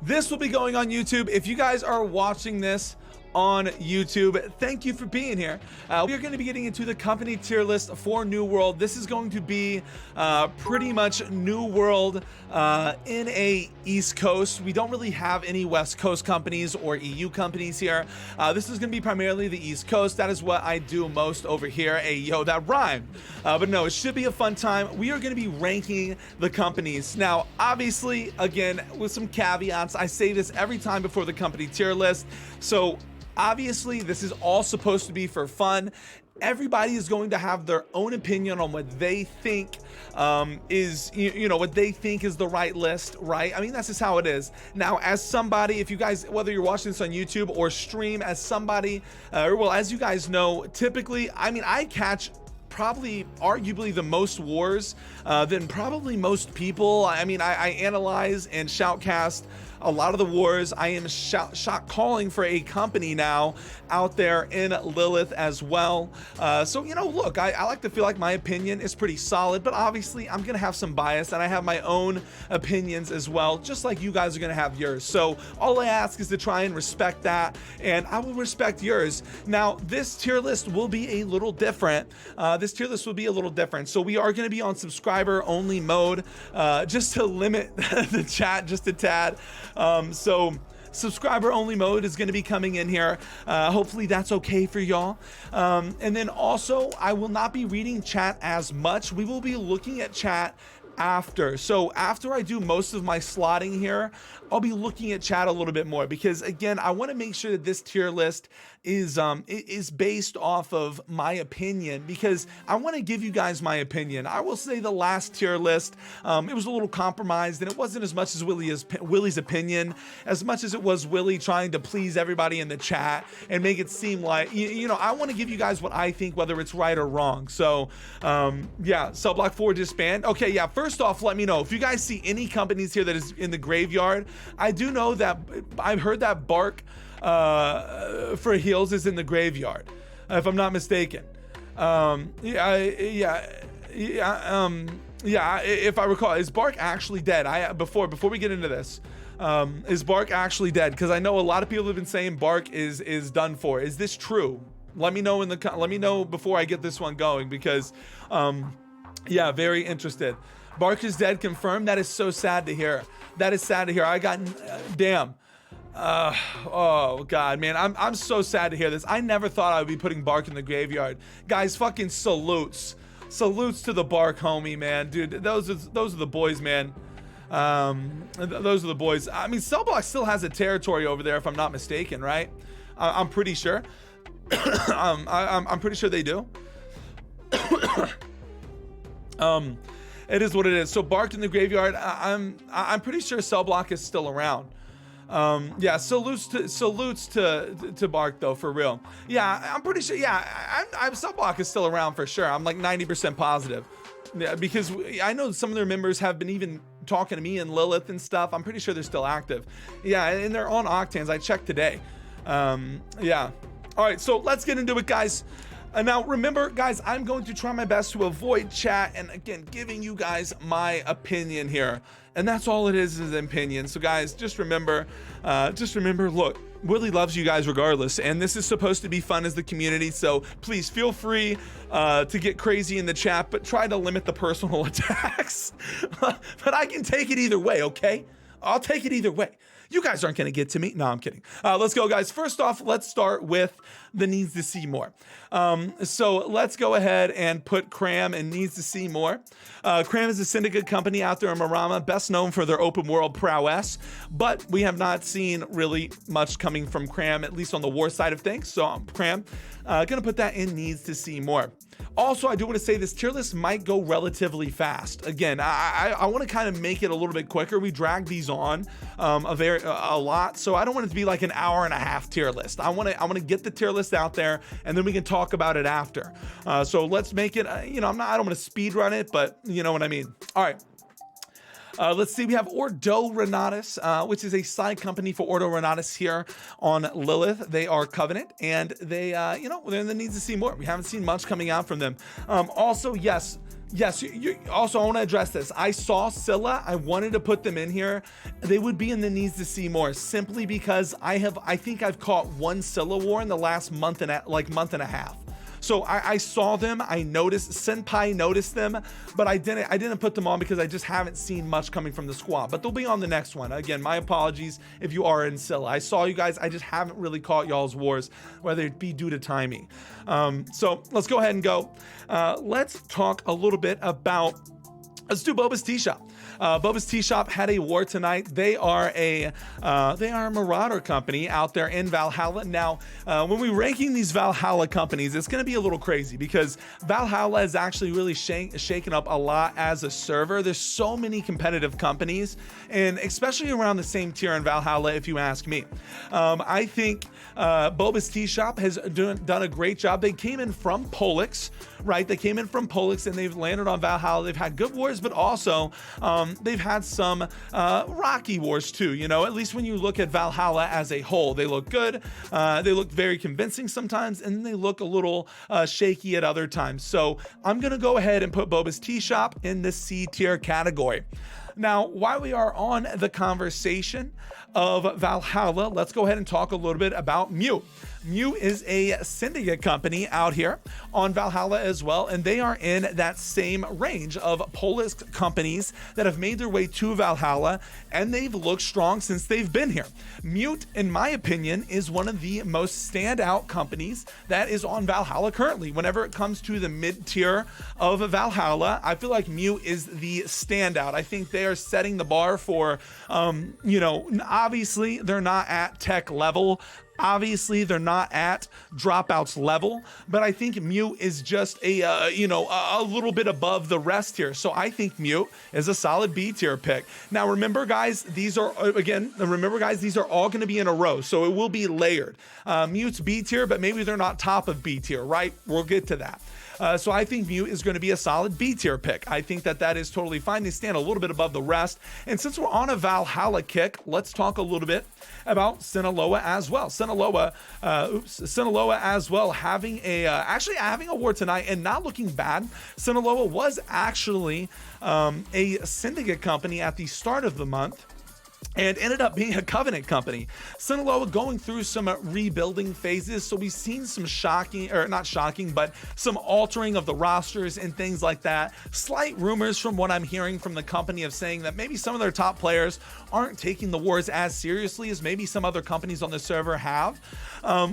This will be going on YouTube. If you guys are watching this on YouTube, thank you for being here. We are going to be getting into the company tier list for New World. This is going to be pretty much New World in a East Coast. We don't really have any West Coast companies or EU companies here. This is going to be primarily the East Coast. That is what I do most over here. Hey, yo, that rhymed. But no, it should be a fun time. We are going to be ranking the companies. Now, obviously, again, with some caveats, I say this every time before the company tier list. So obviously, this is all supposed to be for fun. Everybody is going to have their own opinion on what they think is, what they think is the right list, right? I mean, that's just how it is. Now, as somebody, if you guys, whether you're watching this on YouTube or stream, as somebody, as you guys know, typically, I mean, I catch probably arguably the most wars than probably most people. I mean, I analyze and shoutcast a lot of the wars. I am shot calling for a company now out there in Lilith as well. So, look, I like to feel like my opinion is pretty solid, but obviously I'm going to have some bias and I have my own opinions as well, just like you guys are going to have yours. So all I ask is to try and respect that, and I will respect yours. Now, this tier list will be a little different. So we are going to be on subscriber only mode, just to limit the chat just a tad. So subscriber only mode is going to be coming in here. Hopefully that's okay for y'all. And then also, I will not be reading chat as much. We will be looking at chat after. So after I do most of my slotting here, I'll be looking at chat a little bit more, because again, I want to make sure that this tier list is based off of my opinion, because I want to give you guys my opinion. I will say the last tier list, it was a little compromised, and it wasn't as much as Willy's opinion, as much as it was Willy trying to please everybody in the chat and make it seem like, I want to give you guys what I think, whether it's right or wrong. So, yeah, Cell Block 4 disband. Okay, yeah, first off, let me know if you guys see any companies here that is in the graveyard. I do know that I've heard that Bark for heals is in the graveyard, if I'm not mistaken. If I recall, is Bark actually dead? Before we get into this, is Bark actually dead? Because I know a lot of people have been saying Bark is done for. Is this true? Let me know let me know before I get this one going, because yeah, very interested. Bark is dead, confirmed. That is so sad to hear. That is sad to hear. I got damn. Oh god, man, I'm so sad to hear this. I never thought I would be putting Bark in the graveyard. Guys, fucking salutes to the Bark homie, man. Dude, those are the boys, man. Those are the boys. I mean, Cellblock still has a territory over there, if I'm not mistaken, right? I'm pretty sure. I'm pretty sure they do. It is what it is. So Bark in the graveyard. I'm pretty sure Cell Block is still around. Yeah, salutes to Bark though, for real. Yeah, I'm pretty sure. Yeah, Cell Block is still around for sure. I'm like 90% positive. Yeah, because I know some of their members have been even talking to me and Lilith and stuff. I'm pretty sure they're still active. Yeah, and they're on Octans. I checked today. Yeah. All right, so let's get into it, guys. Now, remember, guys, I'm going to try my best to avoid chat and, again, giving you guys my opinion here. And that's all it is an opinion. So, guys, just remember, look, Willy loves you guys regardless. And this is supposed to be fun as the community. So, please feel free to get crazy in the chat, but try to limit the personal attacks. But I can take it either way, okay? I'll take it either way. You guys aren't going to get to me. No, I'm kidding. Let's go, guys. First off, let's start with the needs to see more. So let's go ahead and put Cram and needs to see more. Cram is a syndicate company out there in Morama, best known for their open world prowess, but we have not seen really much coming from Cram, at least on the war side of things. So Cram, gonna put that in needs to see more. Also, I do want to say this tier list might go relatively fast. Again, I want to kind of make it a little bit quicker. We drag these on a lot, so I don't want it to be like an hour and a half tier list. I want to get the tier list out there, and then we can talk about it after. So let's make it. I don't want to speed run it, but you know what I mean. All right. Let's see, we have Ordo Renatus, which is a side company for Ordo Renatus here on Lilith. They are Covenant, and they, they're in the needs to see more. We haven't seen much coming out from them. Also, yes, also I want to address this. I saw Scylla. I wanted to put them in here. They would be in the needs to see more, simply because I think I've caught one Scylla war in the last month and a half. So I saw them, I noticed, Senpai noticed them, but I didn't put them on because I just haven't seen much coming from the squad, but they'll be on the next one. Again, my apologies if you are in Scylla. I saw you guys, I just haven't really caught y'all's wars, whether it be due to timing. So let's go ahead and go. Let's talk a little bit about, let's do Boba's Tea Shop. Boba's Tea Shop had a war tonight. They are a Marauder company out there in Valhalla. Now, when we're ranking these Valhalla companies, it's going to be a little crazy because Valhalla is actually really shaken up a lot as a server. There's so many competitive companies, and especially around the same tier in Valhalla, if you ask me. I think Boba's Tea Shop has done a great job. They came in from Polix, right? They came in from Polix and they've landed on Valhalla. They've had good wars, but also they've had some rocky wars too. At least when you look at Valhalla as a whole, they look good. They look very convincing sometimes, and they look a little shaky at other times. So I'm going to go ahead and put Boba's Tea Shop in the C tier category. Now, while we are on the conversation of Valhalla, let's go ahead and talk a little bit about Mute. Mute is a syndicate company out here on Valhalla as well, and they are in that same range of Polish companies that have made their way to Valhalla, and they've looked strong since they've been here. Mute, in my opinion, is one of the most standout companies that is on Valhalla currently. Whenever it comes to the mid-tier of Valhalla, I feel like Mute is the standout. I think they are setting the bar for, obviously they're not at tech level. Obviously, they're not at Dropouts level, but I think Mute is just a little bit above the rest here. So I think Mute is a solid B tier pick. Now, remember, guys, these are all going to be in a row, so it will be layered. Mute's B tier, but maybe they're not top of B tier, right? We'll get to that. So I think Mute is going to be a solid B tier pick. I think that is totally fine. They stand a little bit above the rest. And since we're on a Valhalla kick, let's talk a little bit about Sinaloa as well. Sinaloa as well, having a war tonight and not looking bad. Sinaloa was actually a syndicate company at the start of the month, and ended up being a Covenant company. Sinaloa going through some rebuilding phases, so we've seen some some altering of the rosters and things like that. Slight rumors from what I'm hearing from the company of saying that maybe some of their top players aren't taking the wars as seriously as maybe some other companies on the server have.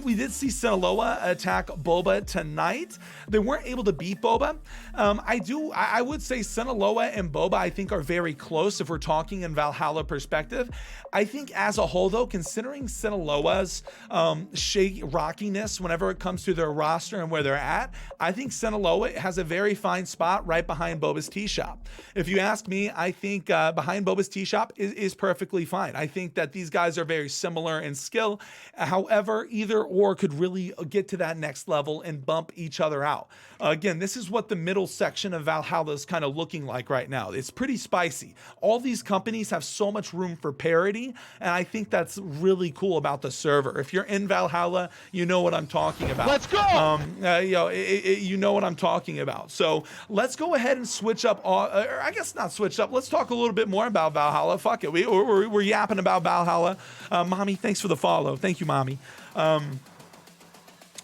We did see Sinaloa attack Boba tonight. They weren't able to beat Boba. I would say Sinaloa and Boba, I think, are very close if we're talking in Valhalla perspective. I think as a whole, though, considering Sinaloa's rockiness whenever it comes to their roster and where they're at, I think Sinaloa has a very fine spot right behind Boba's Tea Shop. If you ask me, I think behind Boba's Tea Shop is perfectly fine. I think that these guys are very similar in skill. However, either or could really get to that next level and bump each other out. Again, this is what the middle section of Valhalla is kind of looking like right now. It's pretty spicy. All these companies have so much room for parity, and I think that's really cool about the server. If you're in Valhalla, you know what I'm talking about. Let's go! You know what I'm talking about. So let's go ahead and switch up, or I guess not switch up. Let's talk a little bit more about Valhalla. Fuck it. We're yapping about Valhalla. Mommy, thanks for the follow. Thank you, Mommy.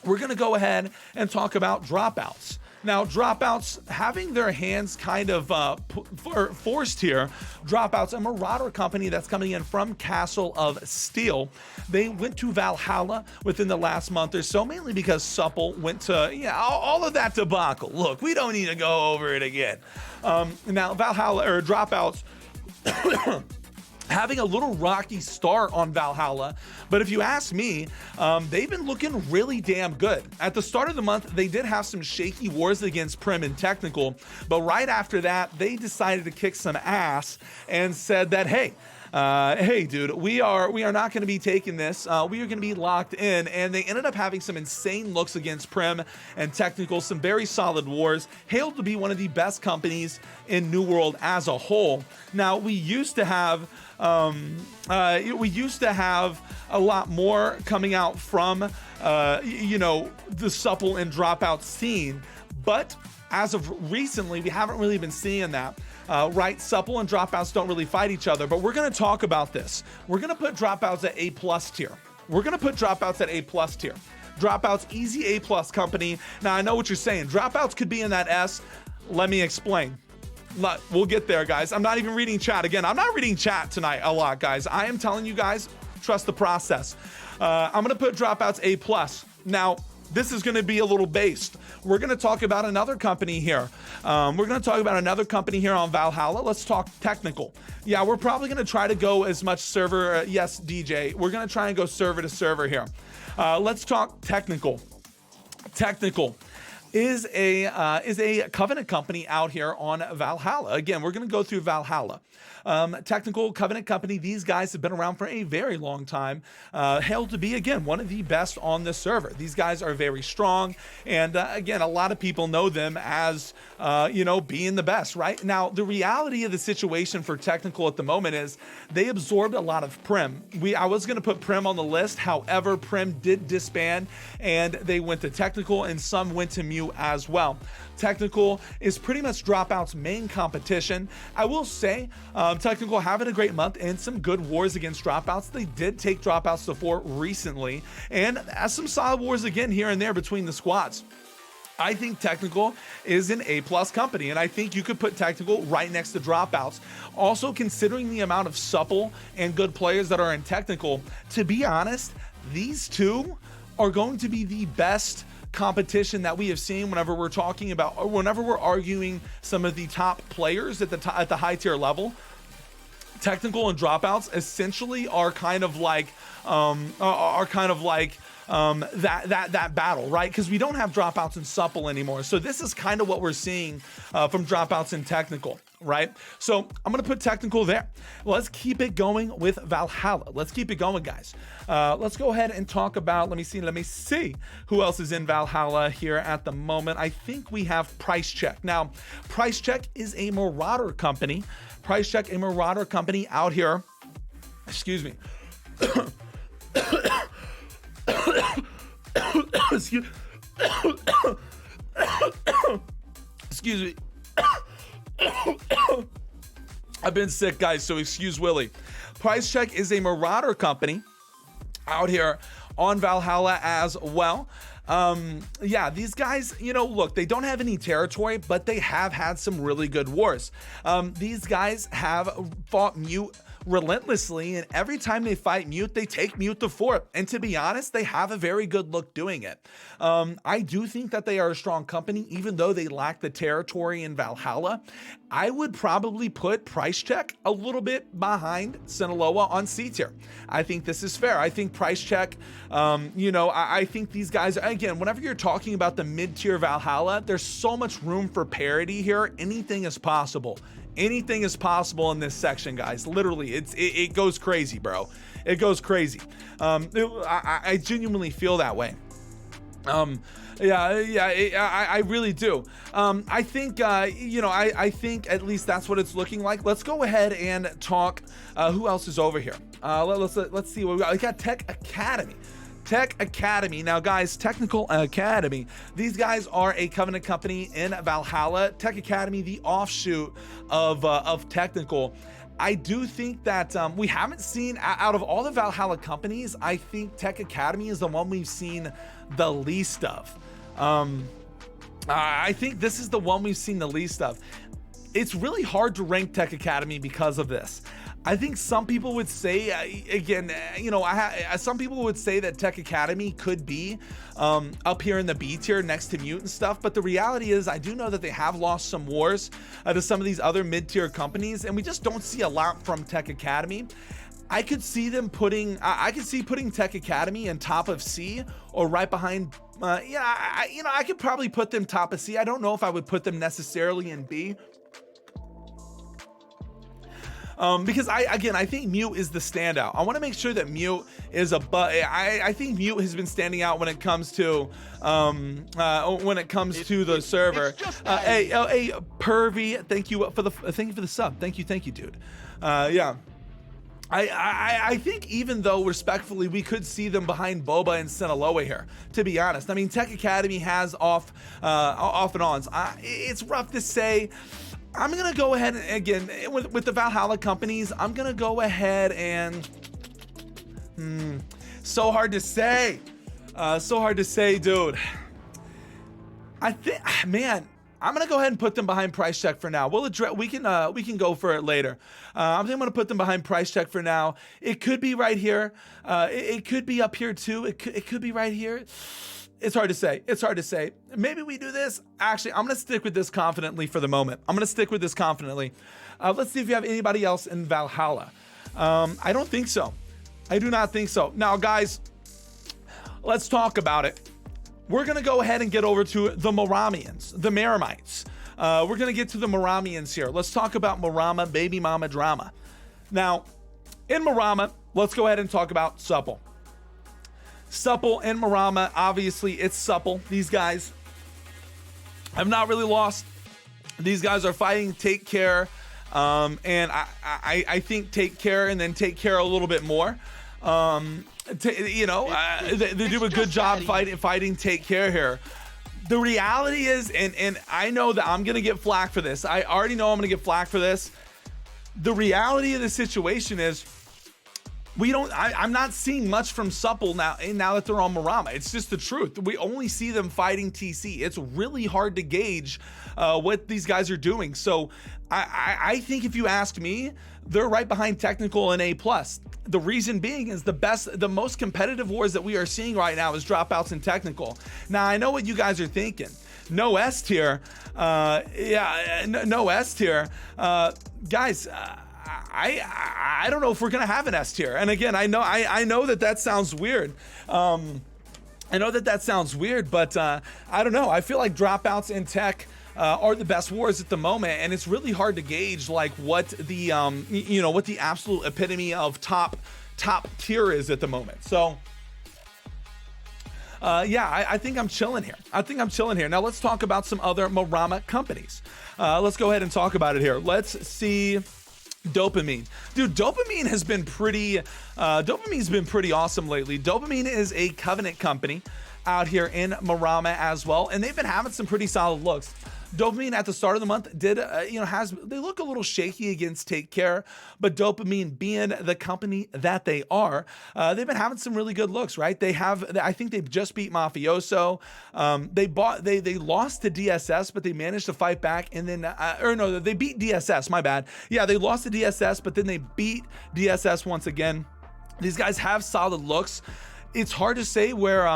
We're going to go ahead and talk about Dropouts. Now, Dropouts having their hands kind of forced here. Dropouts, a Marauder company that's coming in from Castle of Steel. They went to Valhalla within the last month or so, mainly because Supple went to, all of that debacle. Look, we don't need to go over it again. Now, Valhalla, or Dropouts, having a little rocky start on Valhalla, but if you ask me, they've been looking really damn good. At the start of the month, they did have some shaky wars against Prim and Technical, but right after that, they decided to kick some ass and said that, hey, hey dude, we are not going to be taking this. We are going to be locked in. And they ended up having some insane looks against Prim and Technical, some very solid wars, hailed to be one of the best companies in New World as a whole. Now, we used to have a lot more coming out from the supple and dropout scene, but as of recently, we haven't really been seeing that. Right, supple and dropouts don't really fight each other, but we're going to talk about this. We're going to put dropouts at A+ tier. We're going to put dropouts at A+ tier. Dropouts, easy A+ company. Now, I know what you're saying. Dropouts could be in that S. Let me explain. We'll get there, guys. I'm not even reading chat. Again, I'm not reading chat tonight a lot, guys. I am telling you guys, trust the process. I'm going to put dropouts A+. Now, this is going to be a little based. We're going to talk about another company here. We're going to talk about another company here on Valhalla. Let's talk Technical. Yeah, we're probably going to try to go as much server. Yes, DJ. We're going to try and go server to server here. Let's talk Technical. Technical is a Covenant company out here on Valhalla. Again, we're going to go through Valhalla. Technical Covenant company. These guys have been around for a very long time, hailed to be, again, one of the best on the server. These guys are very strong, and again, a lot of people know them as being the best. Right now, the reality of the situation for Technical at the moment is they absorbed a lot of Prim. I was going to put Prim on the list, however, Prim did disband, and they went to Technical, and some went to Mew as well. Technical is pretty much Dropout's main competition. I will say, Technical having a great month and some good wars against Dropouts. They did take Dropouts to 4 recently, and has some solid wars again here and there between the squads. I think Technical is an A+ company, and I think you could put Technical right next to Dropouts. Also, considering the amount of supple and good players that are in Technical, to be honest, these two are going to be the best competition that we have seen whenever we're talking about, or whenever we're arguing some of the top players at the high tier level. Technical and Dropouts essentially are kind of like that battle, right? Because we don't have Dropouts and supple anymore. So this is kind of what we're seeing from Dropouts and Technical, right? So I'm gonna put Technical there. Let's keep it going with Valhalla. Let's keep it going, guys. Let's go ahead and talk about, let me see who else is in Valhalla here at the moment. I think we have Price Check. Now, Price Check is a Marauder company. Price Check, a Marauder company out here. Excuse me. Excuse me. I've been sick, guys, so excuse Willie. Price Check is a Marauder company out here on Valhalla as well. Yeah, these guys, look, they don't have any territory, but they have had some really good wars. These guys have fought Mute relentlessly, and every time they fight Mute, they take Mute to 4. And to be honest, they have a very good look doing it. I do think that they are a strong company, even though they lack the territory in Valhalla. I would probably put Price Check a little bit behind Sinaloa on C tier. I think this is fair. I think Price Check, I think these guys, again, whenever you're talking about the mid-tier Valhalla, there's so much room for parity here. Anything is possible. Anything is possible in this section, guys. Literally, it goes crazy, bro. It goes crazy. I genuinely feel that way. I really do. I think, I think at least that's what it's looking like. Let's go ahead and talk. Who else is over here? Let's see what we got. We got Tech Academy. Tech Academy. Now, guys, Technical Academy. These guys are a Covenant company in Valhalla. Tech Academy, the offshoot of Technical. I do think that we haven't seen, out of all the Valhalla companies, I think Tech Academy is the one we've seen the least of. I think this is the one we've seen the least of. It's really hard to rank Tech Academy because of this. I think some people would say, some people would say that Tech Academy could be up here in the B tier next to Mute and stuff. But the reality is, I do know that they have lost some wars to some of these other mid-tier companies, and we just don't see a lot from Tech Academy. I could see them putting Tech Academy in top of C or right behind. I could probably put them top of C. I don't know if I would put them necessarily in B. Because I think Mute is the standout. I want to make sure that Mute is I think Mute has been standing out when it comes to the server. Hey, Pervy, thank you for the sub. Thank you, dude. Yeah. I think even though respectfully we could see them behind Boba and Sinaloa here, to be honest. I mean, Tech Academy has off and ons. It's rough to say. I'm gonna go ahead and again with the Valhalla companies. I'm gonna go ahead and so hard to say, dude. I think, man. I'm gonna go ahead and put them behind price check for now. We'll address. We can go for it later. I think I'm gonna put them behind price check for now. It could be right here. It could be up here too. It could be right here. It's hard to say. Maybe we do this. Actually, I'm gonna stick with this confidently for the moment. Let's see if you have anybody else in Valhalla. I don't think so. I do not think so. Now, guys, let's talk about it. We're gonna go ahead and get over to the Moramians, the Maramites. We're gonna get to the Moramians here. Let's talk about Morama, baby mama drama. Now, in Morama, let's go ahead and talk about Supple. Supple and Morama, obviously it's Supple. These guys have not really lost. These guys are fighting Take Care, and I think Take Care and then Take Care a little bit more. They do a good job fighting Take Care here. The reality is, and I know that I'm gonna get flack for this. I already know I'm gonna get flack for this. The reality of the situation is I'm not seeing much from Supple now that they're on Morama. It's just the truth. We only see them fighting TC. It's really hard to gauge what these guys are doing. So I think if you ask me, they're right behind Technical and A+. The reason being is the most competitive wars that we are seeing right now is dropouts and Technical. Now, I know what you guys are thinking. No S tier. No S tier. Guys, I don't know if we're gonna have an S tier. And again, I know that sounds weird. But I don't know. I feel like dropouts and tech are the best wars at the moment, and it's really hard to gauge like what the what the absolute epitome of top tier is at the moment. So I think I'm chilling here. Now let's talk about some other Morama companies. Let's go ahead and talk about it here. Let's see. Dopamine. Dude, Dopamine has been Dopamine's been pretty awesome lately. Dopamine is a Covenant company out here in Morama as well, and they've been having some pretty solid looks. Dopamine at the start of the month did, they look a little shaky against Take Care, but Dopamine being the company that they are, they've been having some really good looks, right? I think they've just beat Mafioso. They lost to DSS, but they managed to fight back, and then, they beat DSS, my bad. Yeah, they lost to DSS, but then they beat DSS once again. These guys have solid looks. It's hard to say where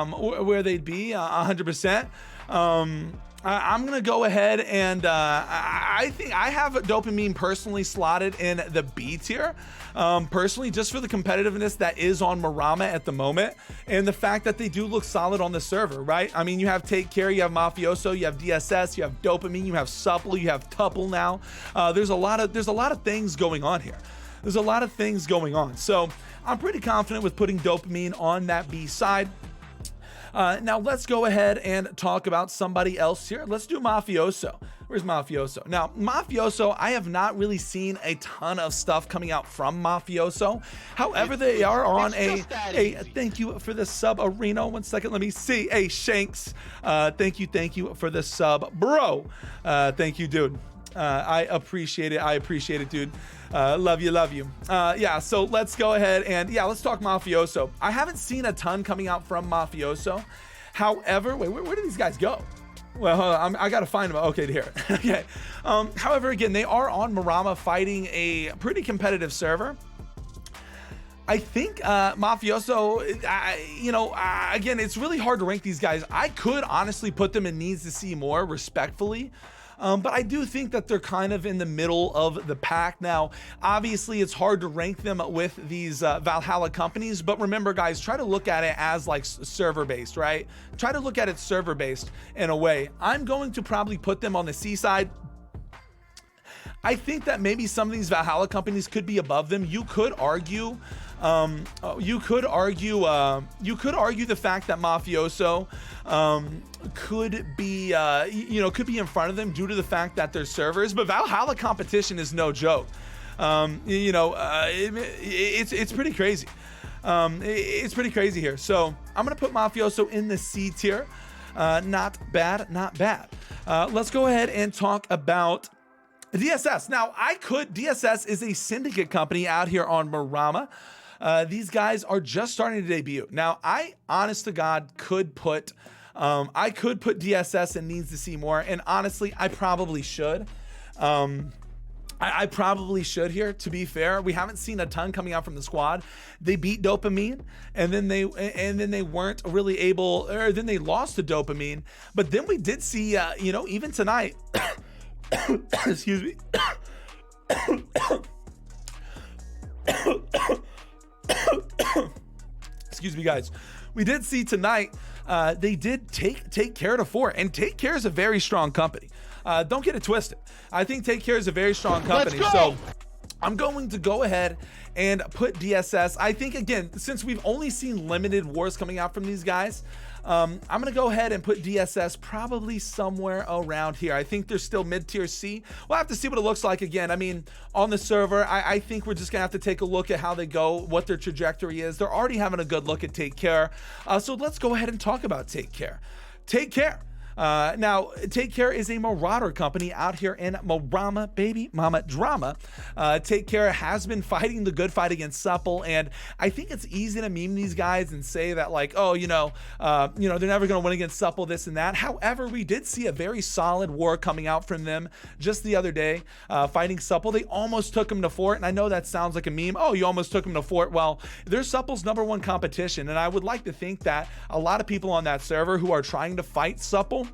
they'd be 100%. I'm gonna go ahead and I think I have Dopamine personally slotted in the B tier, personally, just for the competitiveness that is on Morama at the moment, and the fact that they do look solid on the server, right? I mean, you have Take Care, you have Mafioso, you have DSS, you have Dopamine, you have Supple, you have Tuple now. There's a lot of things going on here. So I'm pretty confident with putting Dopamine on that B side. Now let's go ahead and talk about somebody else here. Let's do Mafioso. Where's Mafioso? Now, Mafioso, I have not really seen a ton of stuff coming out from Mafioso. However, they are on a thank you for the sub, Areno. 1 second, let me see. Hey, Shanks, thank you for the sub, bro. Thank you, dude. I appreciate it, dude. Love you. Yeah, so let's go ahead and let's talk Mafioso. I haven't seen a ton coming out from Mafioso. However, wait, where do these guys go? Well, I gotta find them. Okay, here. Okay. However, again, they are on Morama fighting a pretty competitive server. I think Mafioso, again, it's really hard to rank these guys. I could honestly put them in needs to see more, respectfully. But I do think that they're kind of in the middle of the pack. Now, obviously, it's hard to rank them with these Valhalla companies, but remember, guys, try to look at it as like server-based, right? Try to look at it server-based in a way. I'm going to probably put them on the C side. I think that maybe some of these Valhalla companies could be above them. You could argue the fact that Mafioso could be could be in front of them due to the fact that they're servers, but Valhalla competition is no joke. It's pretty crazy. It's pretty crazy here. So I'm gonna put Mafioso in the C tier. Not bad, not bad. Let's go ahead and talk about DSS. Now, DSS is a syndicate company out here on Morama. These guys are just starting to debut. Now, I, honest to God, could put DSS and needs to see more. And honestly, I probably should. I probably should here, to be fair. We haven't seen a ton coming out from the squad. They beat Dopamine, and then they weren't really able, or then they lost to Dopamine. But then we did see, even tonight, excuse me. Excuse me, guys. We did see tonight, they did take care to 4, and Take Care is a very strong company. Don't get it twisted. I think Take Care is a very strong company. So I'm going to go ahead and put DSS. I think, again, since we've only seen limited wars coming out from these guys, I'm going to go ahead and put DSS probably somewhere around here. I think they're still mid-tier C. We'll have to see what it looks like again. I mean, on the server, I think we're just going to have to take a look at how they go, what their trajectory is. They're already having a good look at Take Care. So let's go ahead and talk about Take Care. Take Care. Now, Take Care is a Marauder company out here in Morama, baby mama drama. Take Care has been fighting the good fight against Supple, and I think it's easy to meme these guys and say that, like, oh, they're never going to win against Supple, this and that. However, we did see a very solid war coming out from them just the other day, fighting Supple. They almost took him to fort, and I know that sounds like a meme. Oh, you almost took him to fort. Well, they're Supple's #1 competition, and I would like to think that a lot of people on that server who are trying to fight Supple,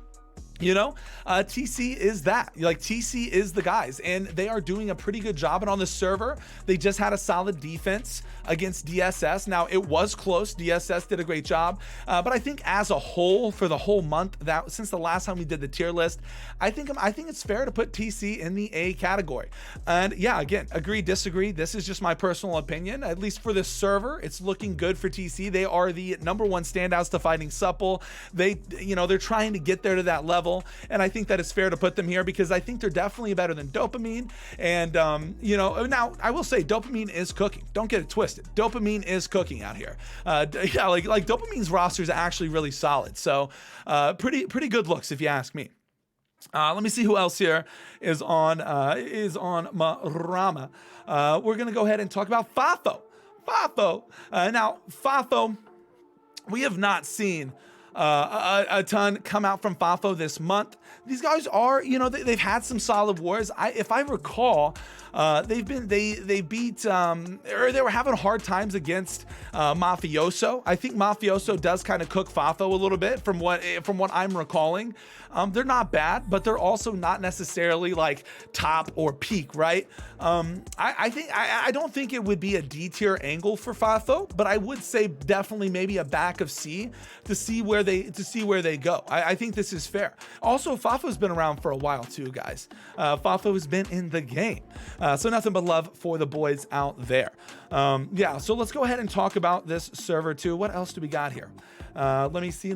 TC is that. Like, TC is the guys, and they are doing a pretty good job. And on the server, they just had a solid defense against DSS. Now, it was close. DSS did a great job, but I think as a whole, for the whole month, that since the last time we did the tier list, I think it's fair to put TC in the A category. And yeah, again, agree, disagree. This is just my personal opinion. At least for this server, it's looking good for TC. They are the #1 standouts to fighting Supple. They're trying to get there to that level. And I think that it's fair to put them here because I think they're definitely better than Dopamine. And, now I will say Dopamine is cooking. Don't get it twisted. Dopamine is cooking out here. Like Dopamine's roster is actually really solid. So pretty good looks if you ask me. Let me see who else here is on Morama. We're going to go ahead and talk about Fafo. Now, Fafo, we have not seen a ton come out from Fafo this month. These guys are, they've had some solid wars. If I recall, they beat or they were having hard times against Mafioso. I think Mafioso does kind of cook Fafo a little bit from what I'm recalling. They're not bad, but they're also not necessarily like top or peak, right? I don't think it would be a D tier angle for Fafo, but I would say definitely maybe a back of C to see where they go. I think this is fair. Also, Fafo's been around for a while too, guys. Fafo has been in the game. So nothing but love for the boys out there. So let's go ahead and talk about this server too. What else do we got here? Let me see.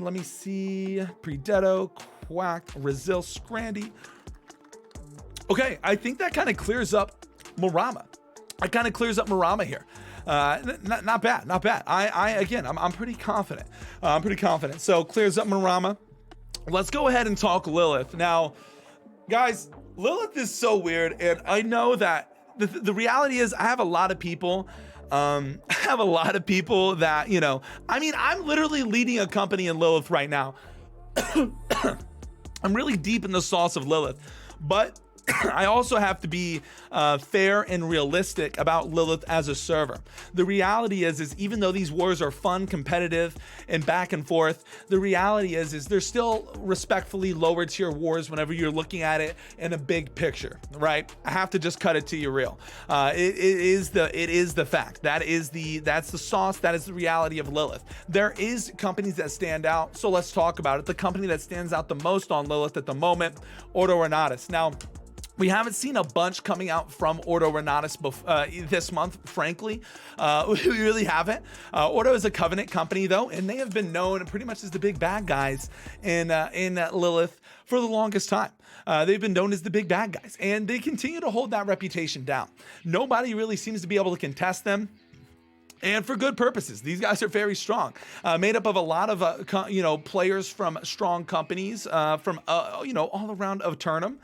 Predetto, Quack, Razil, Scrandy. Okay, I think that kind of clears up Morama. Here. Not bad. I'm pretty confident. So clears up Morama. Let's go ahead and talk Lilith. Now, guys, Lilith is so weird, and I know that the reality is I have a lot of people that, I'm literally leading a company in Lilith right now. I'm really deep in the sauce of Lilith, but I also have to be fair and realistic about Lilith as a server. The reality is even though these wars are fun, competitive, and back and forth, the reality is they're still respectfully lower tier wars whenever you're looking at it in a big picture, right? I have to just cut it to you real. It is the fact. that's the sauce. That is the reality of Lilith. There is companies that stand out, so let's talk about it. The company that stands out the most on Lilith at the moment, Ordo Renatus. Now, We haven't seen a bunch coming out from Ordo Renatus this month, frankly. We really haven't. Ordo is a Covenant company, though, and they have been known pretty much as the big bad guys in Lilith for the longest time. They've been known as the big bad guys, and they continue to hold that reputation down. Nobody really seems to be able to contest them. And for good purposes. These guys are very strong, made up of a lot of, players from strong companies, from, all around of Turnham.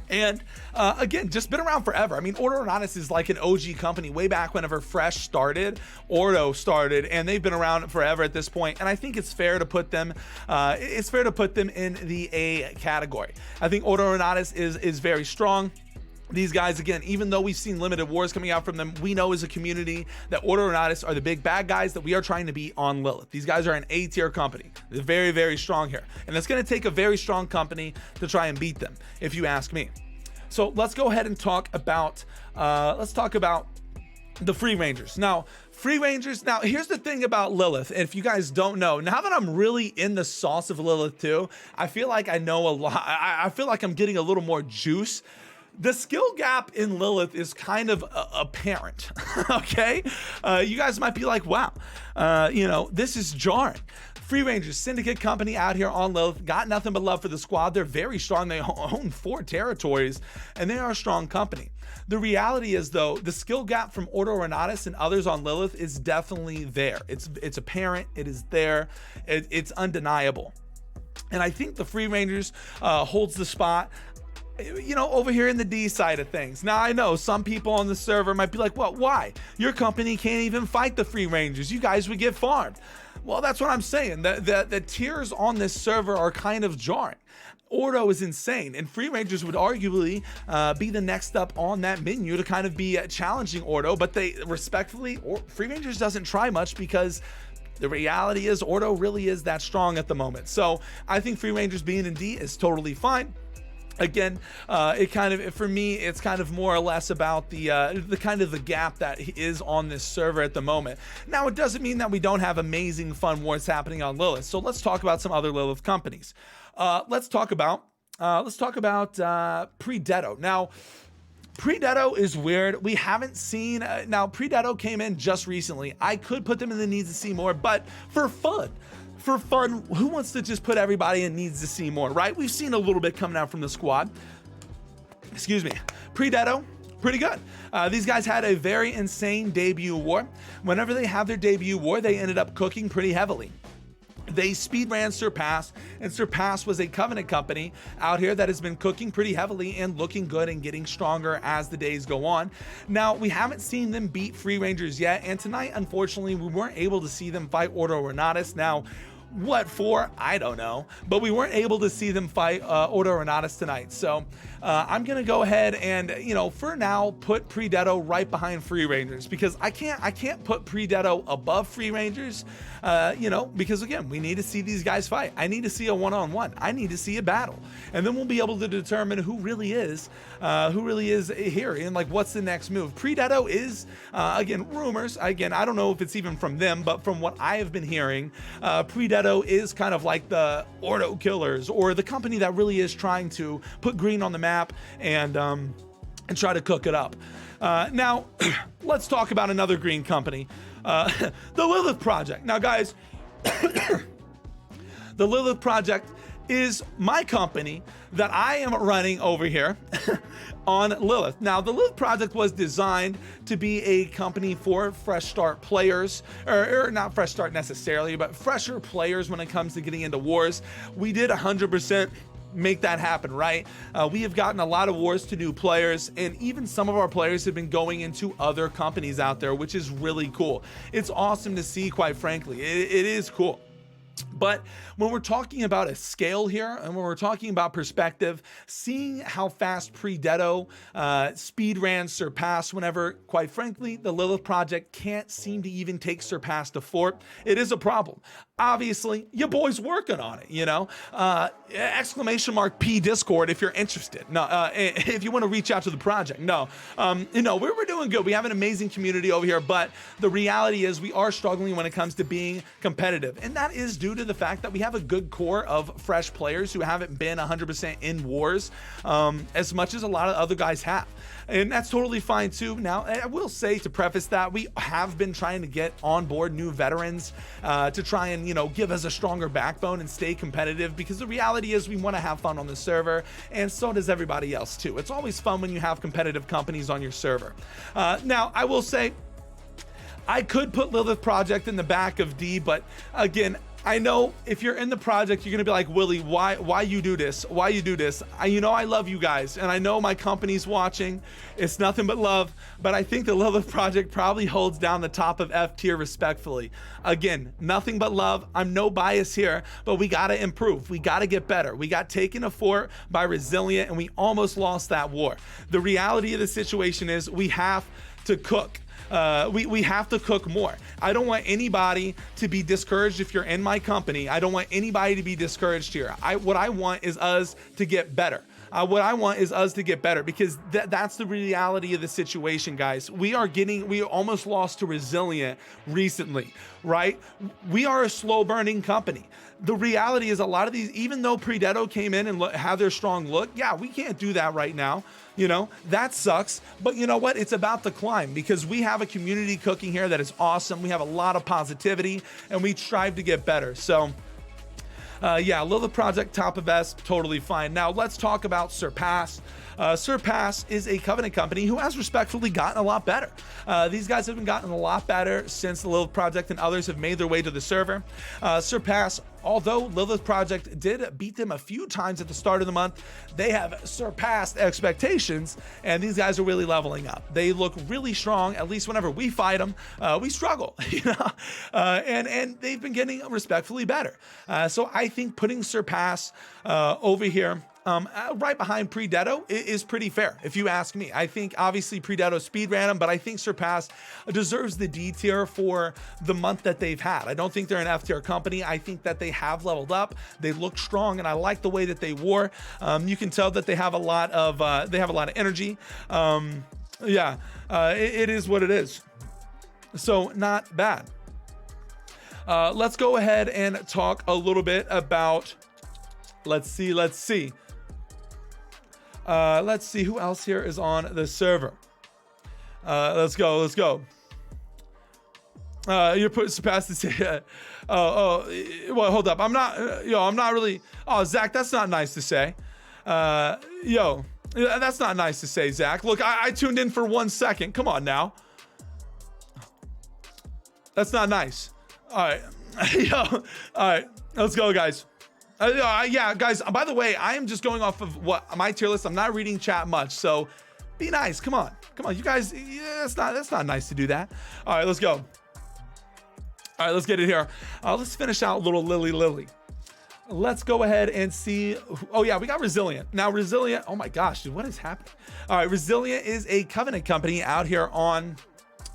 And again, just been around forever. I mean, Ordo Renatus is like an OG company way back whenever Fresh started, Ordo started, and they've been around forever at this point. And I think it's fair to put them, in the A category. I think Ordo Renatus is very strong. These guys, again, even though we've seen limited wars coming out from them, we know as a community that Ordo Renatus are the big bad guys that we are trying to beat on Lilith. These guys are an A tier company. They're very, very strong here. And it's going to take a very strong company to try and beat them, if you ask me. So let's go ahead and talk about, the Free Rangers. Now, here's the thing about Lilith. If you guys don't know, now that I'm really in the sauce of Lilith too, I feel like I know a lot. I feel like I'm getting a little more juice. The skill gap in Lilith is kind of apparent, okay? You guys might be like, wow, this is jarring. Free Rangers, Syndicate company out here on Lilith, got nothing but love for the squad. They're very strong. They own 4 territories, and they are a strong company. The reality is, though, the skill gap from Ordo Renatus and others on Lilith is definitely there. It's apparent. It is there. It's undeniable. And I think the Free Rangers holds the spot, over here in the D side of things. Now, I know some people on the server might be like, well, why? Your company can't even fight the Free Rangers. You guys would get farmed. Well, that's what I'm saying. The tiers on this server are kind of jarring. Ordo is insane, and Free Rangers would arguably be the next up on that menu to kind of be challenging Ordo, but they respectfully, Free Rangers doesn't try much because the reality is Ordo really is that strong at the moment. So I think Free Rangers being in D is totally fine. Again, for me, it's kind of more or less about the gap that is on this server at the moment. Now, it doesn't mean that we don't have amazing fun wars happening on Lilith. So let's talk about some other Lilith companies. Let's talk about Predetto. Now, Predetto is weird. We haven't seen, now Predetto came in just recently. I could put them in the needs to see more, but for fun, who wants to just put everybody in needs to see more, right? We've seen a little bit coming out from the squad. Excuse me. Predetto, pretty good. These guys had a very insane debut war. Whenever they have their debut war, they ended up cooking pretty heavily. They speed ran Surpass, and Surpass was a Covenant company out here that has been cooking pretty heavily and looking good and getting stronger as the days go on. Now, we haven't seen them beat Free Rangers yet, and tonight, unfortunately, we weren't able to see them fight Ordo Renatus. Now, what for? I don't know, but we weren't able to see them fight Ordo Renatus tonight. So I'm gonna go ahead and for now put Predetto right behind Free Rangers, because I can't put Predetto above Free Rangers, because again, we need to see these guys fight. I need to see a one-on-one. I need to see a battle, and then we'll be able to determine who really is here and like what's the next move. Predetto is again, rumors. Again, I don't know if it's even from them, but from what I have been hearing, Predetto is kind of like the Ordo Killers, or the company that really is trying to put green on the map and try to cook it up. Now, let's talk about another green company, the Lilith Project. Now, guys, the Lilith Project is my company that I am running over here on Lilith. Now, the Lilith Project was designed to be a company for fresh start players, or not fresh start necessarily, but fresher players when it comes to getting into wars. We did 100% make that happen, right? We have gotten a lot of wars to new players, and even some of our players have been going into other companies out there, which is really cool. It's awesome to see, quite frankly. It is cool. But when we're talking about a scale here, and when we're talking about perspective, seeing how fast Predetto speed ran Surpass whenever, quite frankly, the Lilith Project can't seem to even take Surpass to fort, it is a problem. obviously your boy's working on it, you know. Exclamation mark P Discord if you're interested. No, if you want to reach out to the project. No, you know, we're doing good. We have an amazing community over here, but the reality is we are struggling when it comes to being competitive, and that is due to the fact that we have a good core of fresh players who haven't been 100% in wars as much as a lot of other guys have. And that's totally fine too. Now, I will say, to preface that, we have been trying to get on board new veterans to try and, you know, give us a stronger backbone and stay competitive, because the reality is we want to have fun on the server, and so does everybody else too. It's always fun when you have competitive companies on your server. Now, I will say, I could put Lilith Project in the back of D, but again, I know if you're in the project, you're gonna be like, Willy, why you do this? Why you do this? You know I love you guys, and I know my company's watching. It's nothing but love, but I think the Lilith Project probably holds down the top of F tier respectfully. Again, nothing but love. I'm no bias here, but we gotta improve. We gotta get better. We got taken a fort by Resilient, and we almost lost that war. The reality of the situation is we have to cook. We have to cook more. I don't want anybody to be discouraged if you're in my company. I don't want anybody to be discouraged here. What I want is us to get better. What I want is us to get better, because that's the reality of the situation, guys. We almost lost to Resilient recently, right? We are a slow burning company. The reality is a lot of these, even though Predetto came in and had their strong look, yeah, we can't do that right now. You know, that sucks. But you know what? It's about the climb, because we have a community cooking here that is awesome. We have a lot of positivity, and we strive to get better. So yeah, Lilith Project, top of S, totally fine. Now let's talk about Surpass. Surpass is a Covenant company who has respectfully gotten a lot better. These guys have been gotten a lot better since the Lilith Project and others have made their way to the server. Surpass, although Lilith Project did beat them a few times at the start of the month, they have surpassed expectations, and these guys are really leveling up. They look really strong. At least whenever we fight them, we struggle, you know, and they've been getting respectfully better. So I think putting Surpass over here, right behind Predetto is pretty fair, if you ask me. I think obviously Predetto speed ran them, but I think Surpass deserves the D tier for the month that they've had. I don't think they're an F tier company. I think that they have leveled up. They look strong, and I like the way that they wore. You can tell that they have a lot of energy. Yeah, it is what it is. So not bad. Let's go ahead and talk a little bit about. Let's see who else here is on the server. Let's go. You're putting Surpass to say, well, hold up. I'm not really. Oh, Zach, that's not nice to say. That's not nice to say, Zach. Look, I tuned in for 1 second. Come on now. That's not nice. All right. All right. Let's go, guys. Yeah, guys, by the way, I am just going off of what my tier list. I'm not reading chat much, so be nice. Come on, you guys. Yeah, that's not nice to do that. All right, let's go. All right, let's get it here. Let's finish out little Lily. Let's go ahead and see. Oh yeah, we got Resilient. Now Resilient, oh my gosh, dude, what is happening? All right, Resilient is a Covenant company out here on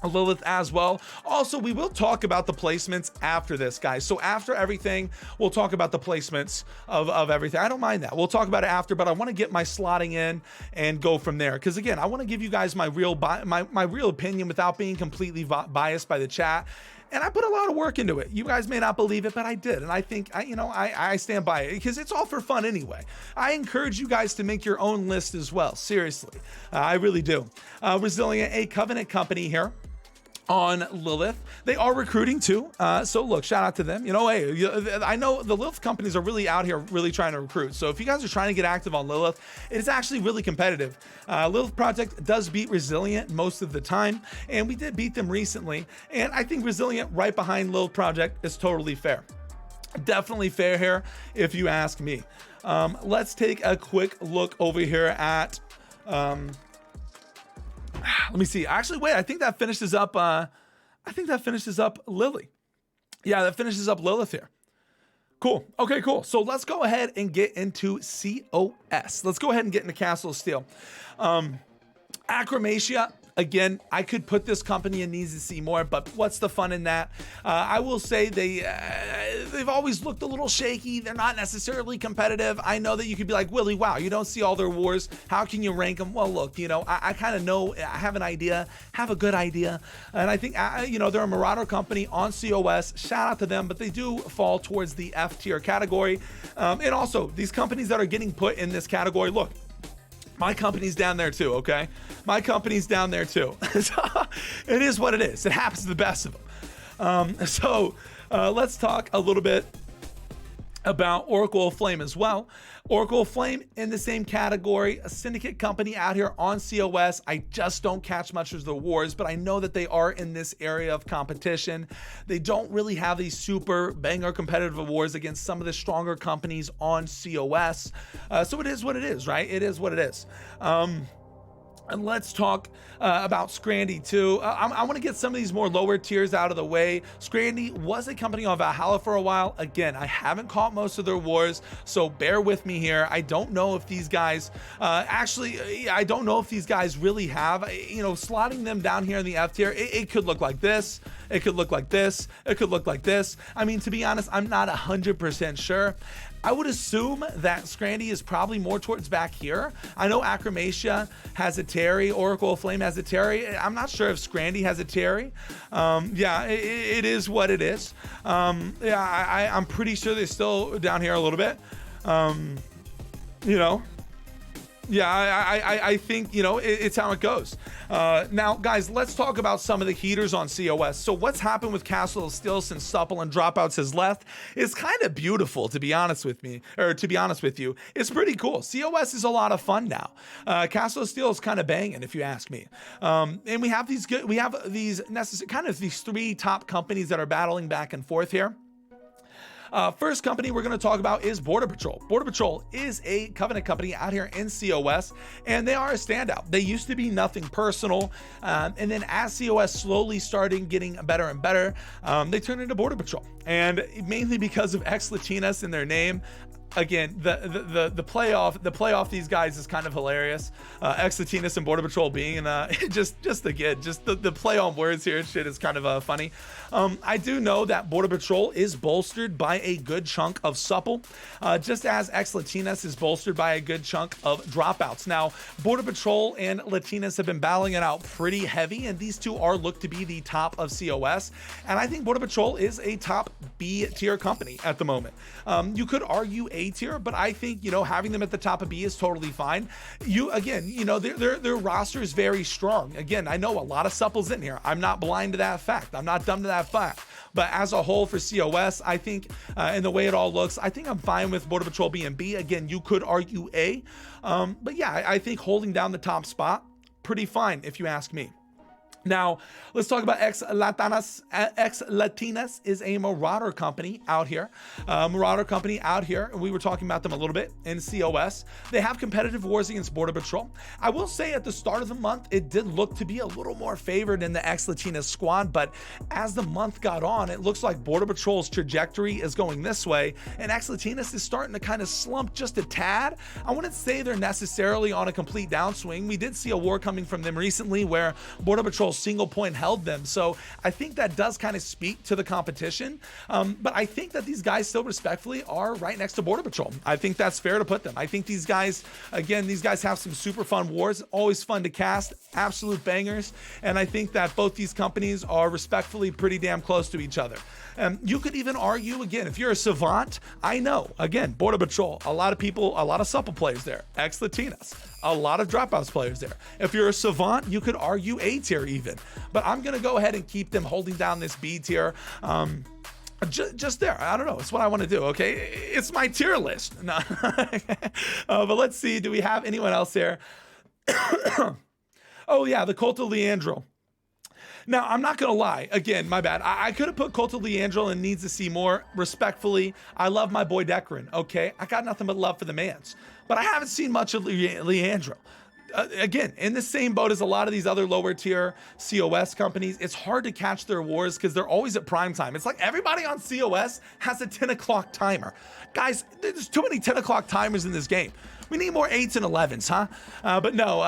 Lilith as well. Also, we will talk about the placements after this, guys. So after everything, we'll talk about the placements of everything. I don't mind that. We'll talk about it after, but I want to get my slotting in and go from there. Because again, I want to give you guys my real opinion without being completely biased by the chat. And I put a lot of work into it. You guys may not believe it, but I did. And I think, I stand by it, because it's all for fun anyway. I encourage you guys to make your own list as well. Seriously, I really do. Resilient, a Covenant company here on Lilith. They are recruiting too. So look, shout out to them. Hey, I know the Lilith companies are really out here really trying to recruit. So if you guys are trying to get active on Lilith, it is actually really competitive. Lilith Project does beat Resilient most of the time, and we did beat them recently. And I think Resilient right behind Lilith Project is totally fair. Definitely fair here, if you ask me. Let's take a quick look over here at let me see. Actually, wait, I think that finishes up Lily. Yeah, that finishes up Lilith here. Cool. Okay, cool. So let's go ahead and get into COS. Let's go ahead and get into Castle of Steel. Acromatia, Again, I could put this company in needs to see more, but what's the fun in that? I will say they've always looked a little shaky. They're not necessarily competitive. I know that you could be like, Willie, wow, you don't see all their wars. How can you rank them? Well, look, you know, I kind of know, I have an idea, have a good idea. And I think, you know, they're a Marauder company on COS. Shout out to them, but they do fall towards the F tier category. And also these companies that are getting put in this category, look, my company's down there too, okay? My company's down there too. It is what it is. It happens to the best of them. Let's talk a little bit about Oracle of Flame as well. Oracle of Flame in the same category, a syndicate company out here on COS. I just don't catch much of the wars, but I know that they are in this area of competition. They don't really have these super banger competitive wars against some of the stronger companies on COS. So it is what it is, right? It is what it is. And let's talk about Scrandy too. I want to get some of these more lower tiers out of the way. Scrandy was a company on Valhalla for a while. Again, I haven't caught most of their wars, so bear with me here. I don't know if these guys, I don't know if these guys really have, you know, slotting them down here in the F tier. It could look like this. It could look like this. It could look like this. I mean, to be honest, I'm not 100% sure. I would assume that Scrandy is probably more towards back here. I know Acromatia has a Terry, Oracle of Flame has a Terry. I'm not sure if Scrandy has a Terry. Yeah, it is what it is. Yeah, I'm pretty sure they're still down here a little bit. You know, yeah, I think, you know, it's how it goes. Now, guys, let's talk about some of the heaters on COS. So what's happened with Castle of Steel since Supple and Dropouts has left is kind of beautiful, to be honest with me, or to be honest with you. It's pretty cool. COS is a lot of fun now. Castle of Steel is kind of banging, if you ask me. And we have these three top companies that are battling back and forth here. First company we're going to talk about is Border Patrol. Border Patrol is a Covenant company out here in COS, and they are a standout. They used to be nothing personal, and then as COS slowly started getting better and better, they turned into Border Patrol, and mainly because of Ex Latinas in their name. Again, the playoff these guys is kind of hilarious. Ex Latinas and Border Patrol being just the play on words here and shit is kind of funny. I do know that Border Patrol is bolstered by a good chunk of Supple, just as Ex Latinas is bolstered by a good chunk of Dropouts. Now, Border Patrol and Latinas have been battling it out pretty heavy, and these two are looked to be the top of COS. And I think Border Patrol is a top B tier company at the moment. You could argue A tier, but I think, you know, having them at the top of B is totally fine. Their roster is very strong. Again, I know a lot of Supples in here. I'm not blind to that fact. I'm not dumb to that fact. But as a whole for COS, I think, and the way it all looks, I think I'm fine with Border Patrol being B. Again, you could argue A. But yeah, I think holding down the top spot, pretty fine if you ask me. Now, let's talk about Ex Latinas is a Marauder company out here. Marauder company out here, and we were talking about them a little bit in COS. They have competitive wars against Border Patrol. I will say at the start of the month, it did look to be a little more favored in the Ex Latinas squad, but as the month got on, it looks like Border Patrol's trajectory is going this way, and Ex Latinas is starting to kind of slump just a tad. I wouldn't say they're necessarily on a complete downswing. We did see a war coming from them recently where Border Patrol single point held them. So I think that does kind of speak to the competition. But I think that these guys still respectfully are right next to Border Patrol. I think that's fair to put them. I think these guys, again, these guys have some super fun wars, always fun to cast, absolute bangers. And I think that both these companies are respectfully pretty damn close to each other. You could even argue, again, if you're a savant, I know, again, Border Patrol, a lot of people, a lot of Supple players there, Ex Latinas, a lot of Dropouts players there. If you're a savant, you could argue A tier even, but I'm going to go ahead and keep them holding down this B tier. Just there. I don't know. It's what I want to do. Okay. It's my tier list. No. But let's see. Do we have anyone else here? Oh yeah. The Cult of Leandro. Now, I'm not going to lie. Again, my bad. I could have put Cult of Leandro and needs to see more. Respectfully, I love my boy Decran, okay? I got nothing but love for the mans. But I haven't seen much of Leandro. Again, in the same boat as a lot of these other lower tier COS companies, it's hard to catch their wars because they're always at prime time. It's like everybody on COS has a 10 o'clock timer. Guys, there's too many 10 o'clock timers in this game. We need more 8s and 11s, huh? But no,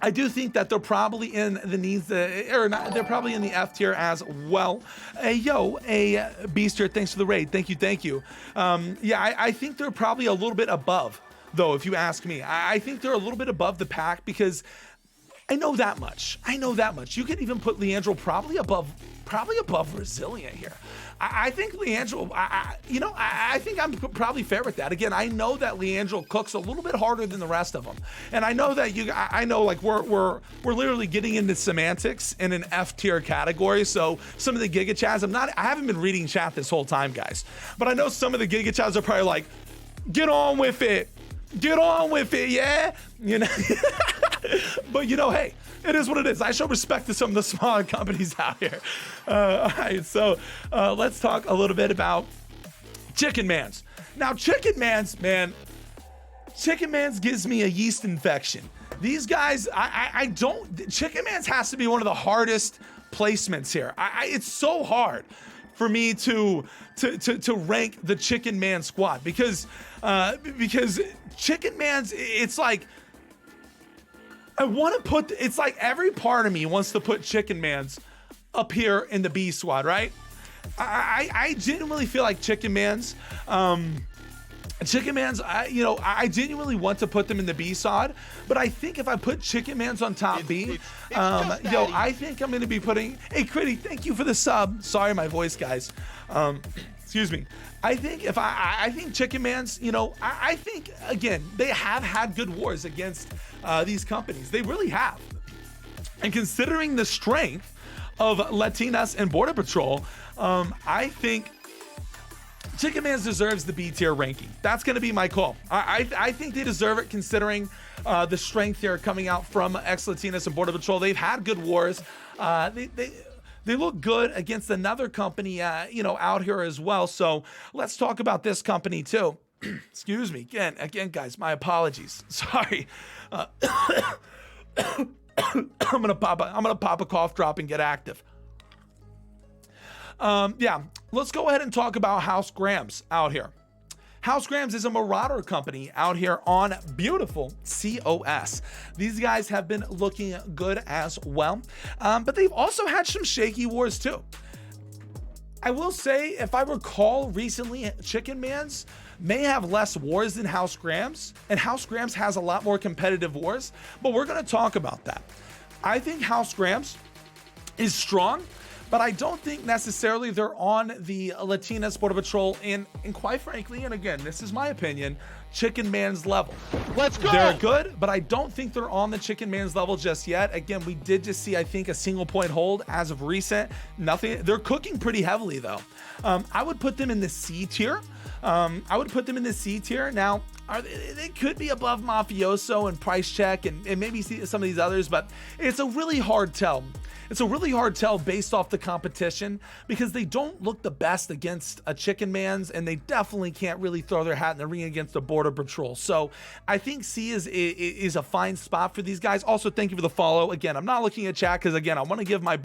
I do think that they're probably in the needs, or not, they're probably in the F tier as well. Hey, Beaster, thanks for the raid. Thank you. Yeah, I think they're probably a little bit above, though, if you ask me. I think they're a little bit above the pack because I know that much. You could even put Leandro probably above Resilient here. I think Leandro, I think I'm probably fair with that. Again, I know that Leandro cooks a little bit harder than the rest of them. And I know that I know like we're literally getting into semantics in an F tier category. So some of the Giga Chads, I haven't been reading chat this whole time, guys. But I know some of the Giga Chads are probably like, get on with it, yeah? You know? But hey, it is what it is. I show respect to some of the smaller companies out here. All right, so let's talk a little bit about Chicken Mans. Now, Chicken Mans gives me a yeast infection. These guys, I don't. Chicken Mans has to be one of the hardest placements here. It's so hard for me to rank the Chicken Man squad because Chicken Man's, it's like, it's like every part of me wants to put Chicken Man's up here in the B squad, right? I genuinely feel like Chicken Man's, I genuinely want to put them in the B squad, but I think if I put Chicken Man's on top B, I think I'm going to be putting, hey, Critty, thank you for the sub. Sorry, my voice, guys. Excuse me. I think I think Chicken Man's, I think, again, they have had good wars against these companies. They really have. And considering the strength of Latinas and Border Patrol, I think Chicken Man's deserves the B tier ranking. That's going to be my call. I think they deserve it considering the strength here coming out from ex-Latinas and Border Patrol. They've had good wars. They look good against another company, out here as well. So let's talk about this company too. Excuse me. Again, guys, my apologies. Sorry. I'm gonna pop a cough drop and get active. Yeah, let's go ahead and talk about House Grams out here. House Grams is a Marauder company out here on beautiful COS. These guys have been looking good as well, but they've also had some shaky wars too. I will say, if I recall recently, Chicken Man's may have less wars than House Grams, and House Grams has a lot more competitive wars, but we're going to talk about that. I think House Grams is strong, but I don't think necessarily they're on the Latinas Border Patrol and quite frankly, and again, this is my opinion, Chicken Man's level. Let's go! They're good, but I don't think they're on the Chicken Man's level just yet. Again, we did just see, I think, a single point hold as of recent. Nothing. They're cooking pretty heavily though. I would put them in the C tier. Now, they could be above Mafioso and Price Check and maybe see some of these others, but it's a really hard tell. It's a really hard tell based off the competition because they don't look the best against a Chicken Man's, and they definitely can't really throw their hat in the ring against the Border Patrol. So I think C is a fine spot for these guys. Also, thank you for the follow. Again, I'm not looking at chat because, again, I want to give my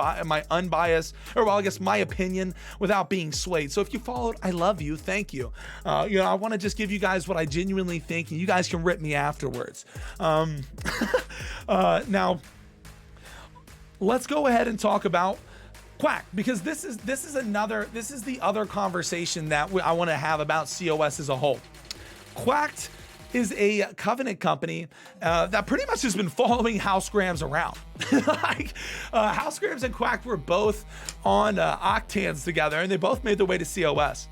unbiased, or well, I guess my opinion without being swayed. So if you followed, I love you. Thank you. I want to just give you guys what I genuinely think, and you guys can rip me afterwards. Now, let's go ahead and talk about Quack, because this is the other conversation that I want to have about COS as a whole. Quacked is a Covenant company that pretty much has been following House Grams around. House Grams and Quack were both on Octans together, and they both made their way to COS.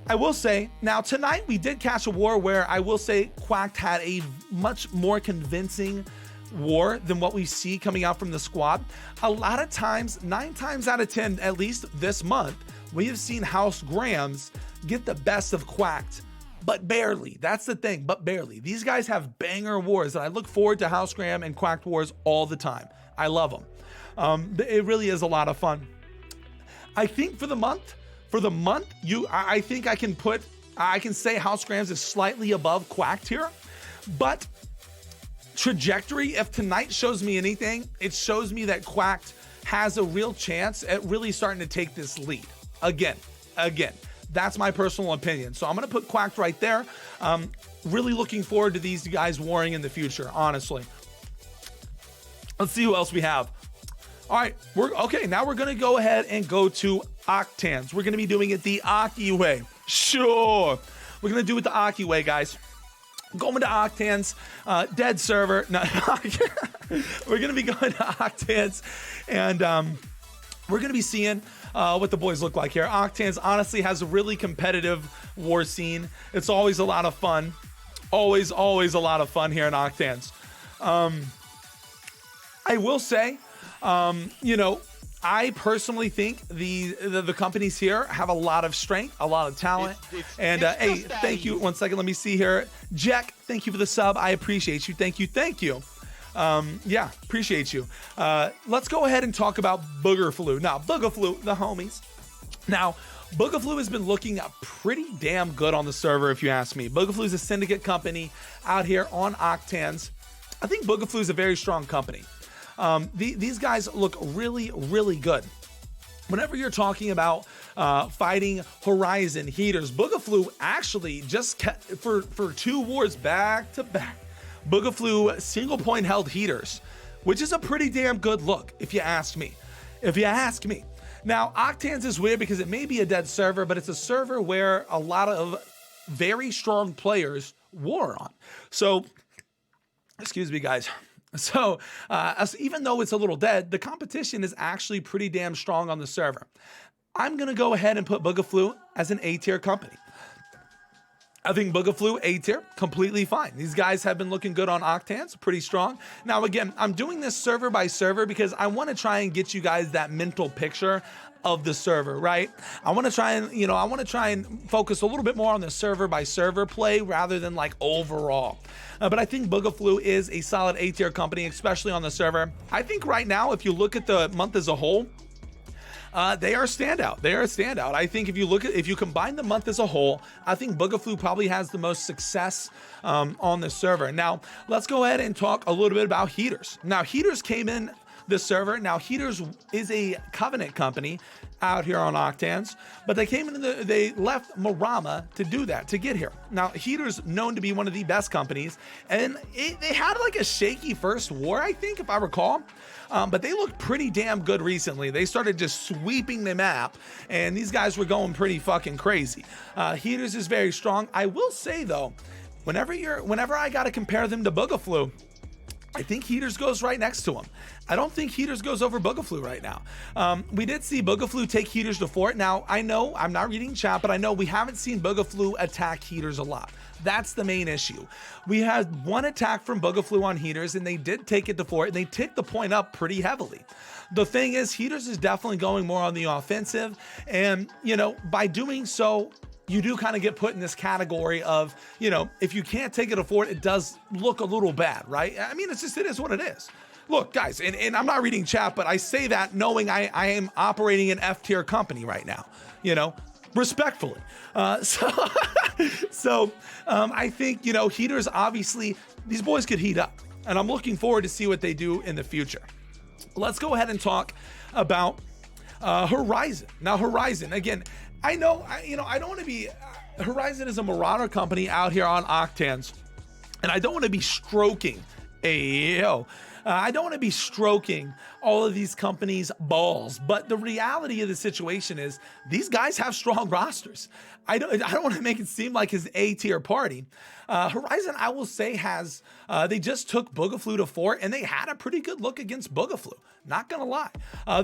I will say, now tonight we did catch a war where I will say Quacked had a much more convincing war than what we see coming out from the squad. A lot of times, 9 times out of 10, at least this month, we have seen House Grams get the best of Quacked, but barely. That's the thing, but barely. These guys have banger wars, and I look forward to House Gram and Quacked wars all the time. I love them. It really is a lot of fun. I think for the month, I think I can say House Grams is slightly above Quacked here, but trajectory, if tonight shows me anything, it shows me that Quacked has a real chance at really starting to take this lead. Again, that's my personal opinion. So I'm going to put Quacked right there. Really looking forward to these guys warring in the future, honestly. Let's see who else we have. All right, now we're gonna go ahead and go to Octans. We're gonna be doing it the Aki way. Sure, we're gonna do it the Aki way, guys. Going to Octans, dead server. No, we're gonna be going to Octans, and we're gonna be seeing what the boys look like here. Octans honestly has a really competitive war scene. It's always a lot of fun. Always a lot of fun here in Octans. I will say, you know, I personally think the companies here have a lot of strength, a lot of talent. Hey, thank you. 1 second, let me see here. Jack, thank you for the sub. I appreciate you. Thank you. Yeah, appreciate you. Let's go ahead and talk about Booger Flu. Now, Booger Flu, the homies. Now, Booger Flu has been looking pretty damn good on the server, if you ask me. Booger Flu is a syndicate company out here on Octans. I think Booger Flu is a very strong company. These guys look really good. Whenever you're talking about fighting Horizon heaters, Booger Flu actually just kept, for 2 wars back to back, Booger Flu single point held heaters, which is a pretty damn good look, if you ask me. Now, Octans is weird because it may be a dead server, but it's a server where a lot of very strong players war on. So, excuse me, guys. So even though it's a little dead, the competition is actually pretty damn strong on the server. I'm going to go ahead and put Booger Flu as an A-tier company. I think Booger Flu, A-tier, completely fine. These guys have been looking good on Octans, pretty strong. Now, again, I'm doing this server by server because I want to try and get you guys that mental picture of the server, right? I want to try and focus a little bit more on the server by server play rather than like overall. But I think Booger Flu is a solid A-tier company, especially on the server. I think right now, if you look at the month as a whole, they are a standout. I think if you combine the month as a whole, I think Booger Flu probably has the most success on the server. Now, let's go ahead and talk a little bit about heaters. Now, heaters came in the server. Now, heaters is a Covenant company out here on Octans, but they left Morama to do that, to get here. Now, heaters known to be one of the best companies, and they had like a shaky first war, I think, if I recall. But they looked pretty damn good recently. They started just sweeping the map, and these guys were going pretty fucking crazy. Heaters is very strong. I will say though, whenever I gotta compare them to Booger Flu, I think Heaters goes right next to him. I don't think Heaters goes over Booger Flu right now. We did see Booger Flu take Heaters to fort. Now, I know, I'm not reading chat, but I know we haven't seen Booger Flu attack Heaters a lot. That's the main issue. We had one attack from Booger Flu on Heaters, and they did take it to fort, and they ticked the point up pretty heavily. The thing is, Heaters is definitely going more on the offensive, and, you know, by doing so, you do kind of get put in this category of, you know, if you can't take it to fort, it does look a little bad, right? I mean, it is what it is. Look, guys, and I'm not reading chat, but I say that knowing I am operating an F-tier company right now, you know, respectfully. So I think, you know, Heaters, obviously, these boys could heat up, and I'm looking forward to see what they do in the future. Let's go ahead and talk about Horizon. Now, Horizon, again, I don't want to be, Horizon is a Marauder company out here on Octans, and I don't want to be stroking, I don't want to be stroking all of these companies' balls, but the reality of the situation is these guys have strong rosters. I don't want to make it seem like his A-tier party. Horizon, I will say, has, they just took Booger Flu to fort, and they had a pretty good look against Booger Flu. Not gonna lie,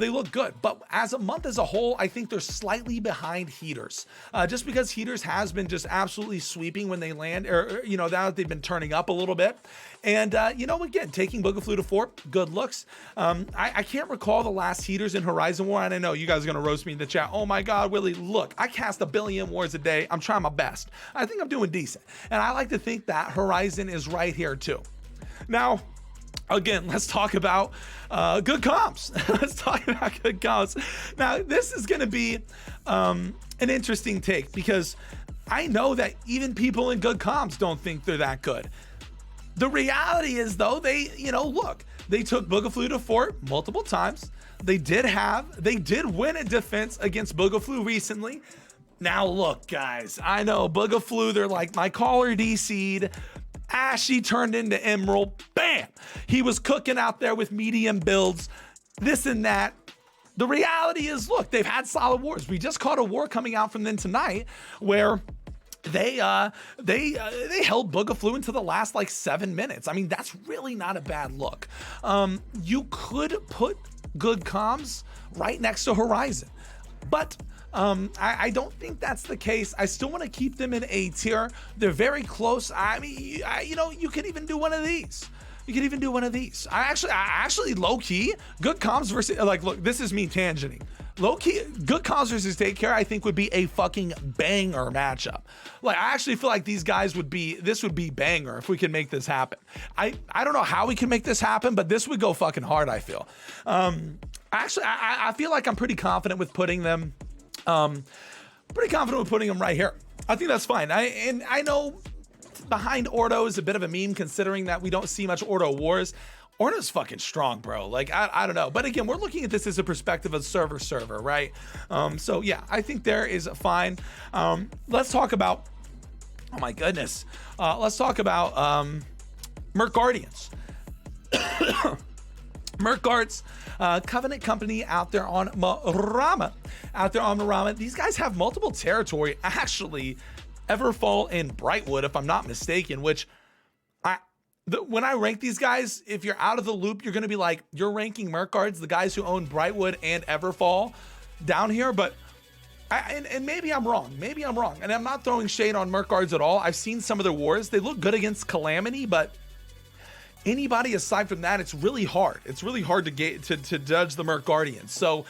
they look good, but as a month as a whole, I think they're slightly behind Heaters, just because Heaters has been just absolutely sweeping when they land, or you know, now that they've been turning up a little bit, and you know, again, taking Booger Flu to fort, good looks. I can't recall the last Heaters in Horizon War, and I know you guys are gonna roast me in the chat. Oh my God, Willie, look, I cast 1 billion wars a day. I'm trying my best. I think I'm doing decent, and I like to think that Horizon is right here too. Now, again, let's talk about good comps. Let's talk about good comps. Now, this is going to be an interesting take because I know that even people in good comps don't think they're that good. The reality is, though, they took Booger Flu to fort multiple times. They did win a defense against Booger Flu recently. Now, look, guys, I know Booger Flu, they're like my caller DC'd. Ashy turned into Emerald. Bam! He was cooking out there with medium builds, this and that. The reality is, look, they've had solid wars. We just caught a war coming out from them tonight where they held Boogaflu into the last like 7 minutes. I mean, that's really not a bad look. You could put good comms right next to Horizon, but I don't think that's the case. I still want to keep them in A tier. They're very close. I mean, you can even do one of these. You could even do one of these. I actually low key, good comms versus, like, look, this is me tangenting. Low key, good comms versus take care, I think would be a fucking banger matchup. Like, I actually feel like this would be banger if we can make this happen. I don't know how we can make this happen, but this would go fucking hard, I feel. Actually, I feel like I'm pretty confident with putting them, right here. I think that's fine. I know behind Ordo is a bit of a meme considering that we don't see much Ordo wars. Ordo's fucking strong, bro. Like, I don't know. But again, we're looking at this as a perspective of server, right? So yeah, I think there is fine. Let's talk about, oh my goodness. Let's talk about Merc Guardians. Merc Guards, Covenant Company out there on Morama. These guys have multiple territory, actually, Everfall and Brightwood, if I'm not mistaken, which when I rank these guys, if you're out of the loop, you're going to be like, you're ranking Merc Guards, the guys who own Brightwood and Everfall down here, but and maybe I'm wrong. And I'm not throwing shade on Merc Guards at all. I've seen some of their wars. They look good against Calamity, but anybody aside from that, it's really hard. It's really hard to judge the Merc Guardians. So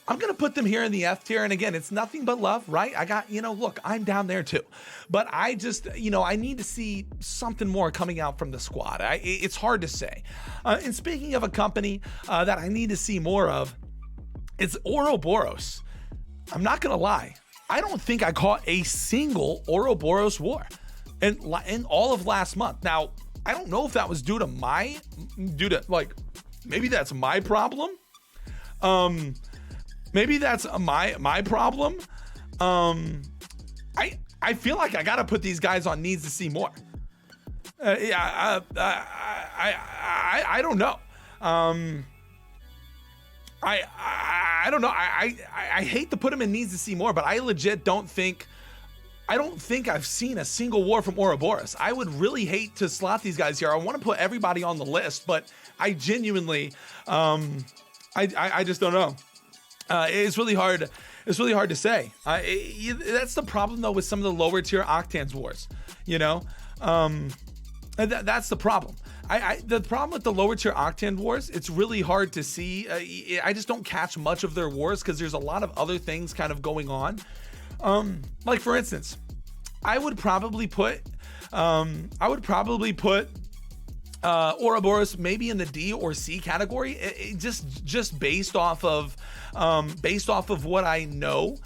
I'm going to put them here in the F tier. And again, it's nothing but love, right? I got, look, I'm down there too. But I just, I need to see something more coming out from the squad. It's hard to say. And speaking of a company that I need to see more of, it's Ouroboros. I'm not going to lie. I don't think I caught a single Ouroboros war in all of last month. Now, I don't know if that was due to maybe that's my problem. Maybe that's my problem. I feel like I gotta put these guys on needs to see more. I don't know. I don't know. I hate to put them in needs to see more, but I legit don't think I've seen a single war from Ouroboros. I would really hate to slot these guys here. I want to put everybody on the list, but I genuinely, I just don't know. It's really hard. It's really hard to say. That's the problem though with some of the lower tier Octans wars. That's the problem. The problem with the lower tier Octan wars, it's really hard to see. I just don't catch much of their wars because there's a lot of other things kind of going on. Like for instance, I would probably put Ouroboros maybe in the D or C category, just based off of what I know,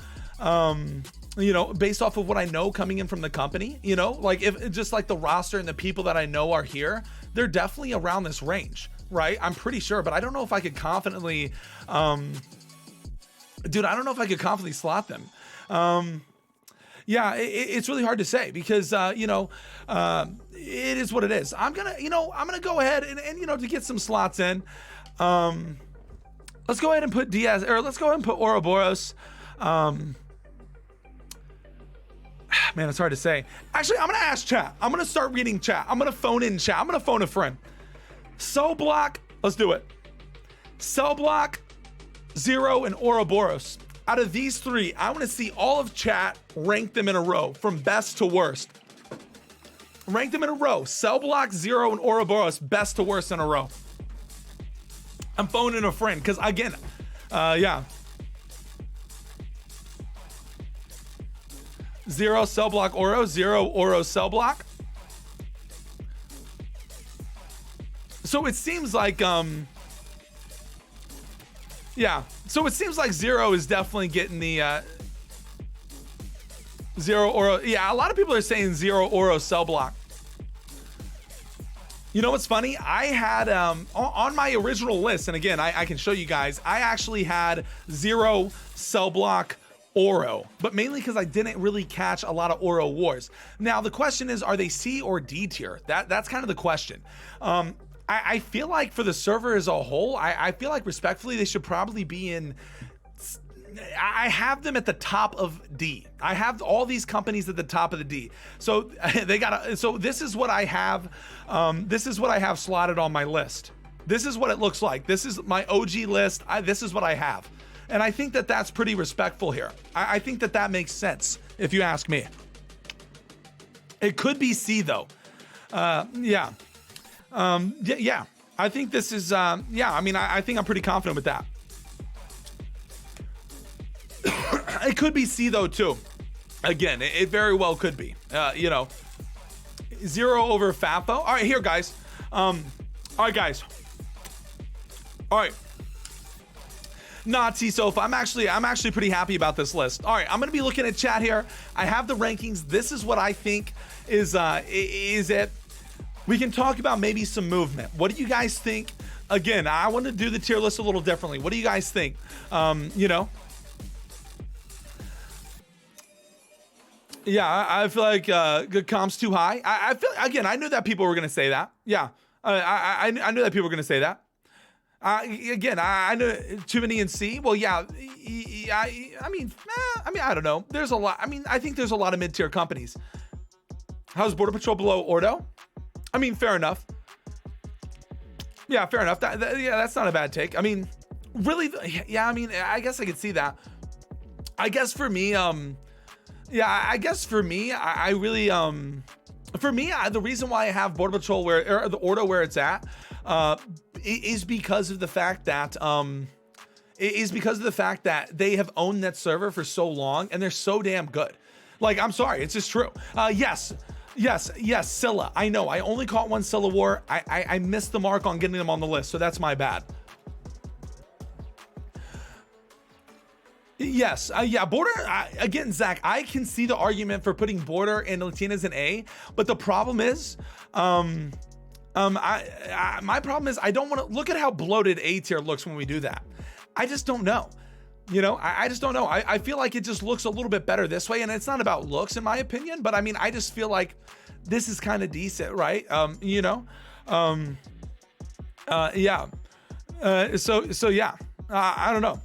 based off of what I know coming in from the company, like if just like the roster and the people that I know are here, they're definitely around this range, right? I'm pretty sure, but I don't know if I could confidently, I don't know if I could confidently slot them. Yeah, it's really hard to say because, it is what it is. I'm gonna go ahead and to get some slots in, let's go ahead and put Diaz, or let's go ahead and put Ouroboros. Man, it's hard to say. Actually, I'm gonna ask chat. I'm gonna start reading chat. I'm gonna phone in chat. I'm gonna phone a friend. Cell Block, let's do it. Cell Block, Zero, and Ouroboros. Out of these three, I want to see all of chat rank them in a row from best to worst. Rank them in a row. Cell Block, Zero, and Ouroboros, best to worst in a row. I'm phoning a friend because again, yeah. Zero, Cell Block, Oro. Zero, Oro, Cell Block. So it seems like, yeah. So it seems like Zero is definitely getting the Zero Oro. Yeah, a lot of people are saying Zero Oro Cell Block. You know what's funny? I had on my original list, and again, I can show you guys, I actually had Zero, Cell Block, Oro, but mainly because I didn't really catch a lot of Oro wars. Now the question is, are they C or D tier? That's kind of the question. I feel like for the server as a whole, I feel like respectfully they should probably be in. I have them at the top of D. I have all these companies at the top of the D. So they gotta. So this is what I have. This is what I have slotted on my list. This is what it looks like. This is my OG list. This is what I have. And I think that that's pretty respectful here. I think that that makes sense, if you ask me. It could be C, though. Yeah. Yeah. I think this is, yeah, I mean, I think I'm pretty confident with that. It could be C, though, too. Again, it very well could be. You know, 0 over FAFO. All right, here, guys. All right, guys. All right. Nazi Sofa. I'm actually pretty happy about this list. All right, I'm gonna be looking at chat here. I have the rankings. This is what I think is it. We can talk about maybe some movement. What do you guys think? Again, I want to do the tier list a little differently. What do you guys think? You know. Yeah, I feel like good comp's too high. I feel, again, I knew that people were gonna say that. Yeah, I knew that people were gonna say that. Again, I know too many in C. Well, yeah, I mean, I don't know. There's a lot. I mean, I think there's a lot of mid-tier companies. How's Border Patrol below Ordo? I mean, fair enough. Yeah, fair enough. Yeah, that's not a bad take. I mean, really, yeah. I mean, I guess I could see that. I guess for me, yeah, I guess for me, I really, for me, the reason why I have Border Patrol or the Ordo where it's at, is because of the fact that they have owned that server for so long and they're so damn good. Like, I'm sorry, it's just true. Yes, Scylla. I know, I only caught one Scylla war. I missed the mark on getting them on the list, so that's my bad. Yes, yeah, Border, again, Zach, I can see the argument for putting Border and Latinas in A, but the problem is, my problem is I don't want to look at how bloated A tier looks when we do that. I just don't know. You know, I just don't know. I feel like it just looks a little bit better this way, and it's not about looks in my opinion, but I mean, I just feel like this is kind of decent, right? You know, yeah. So yeah, I don't know.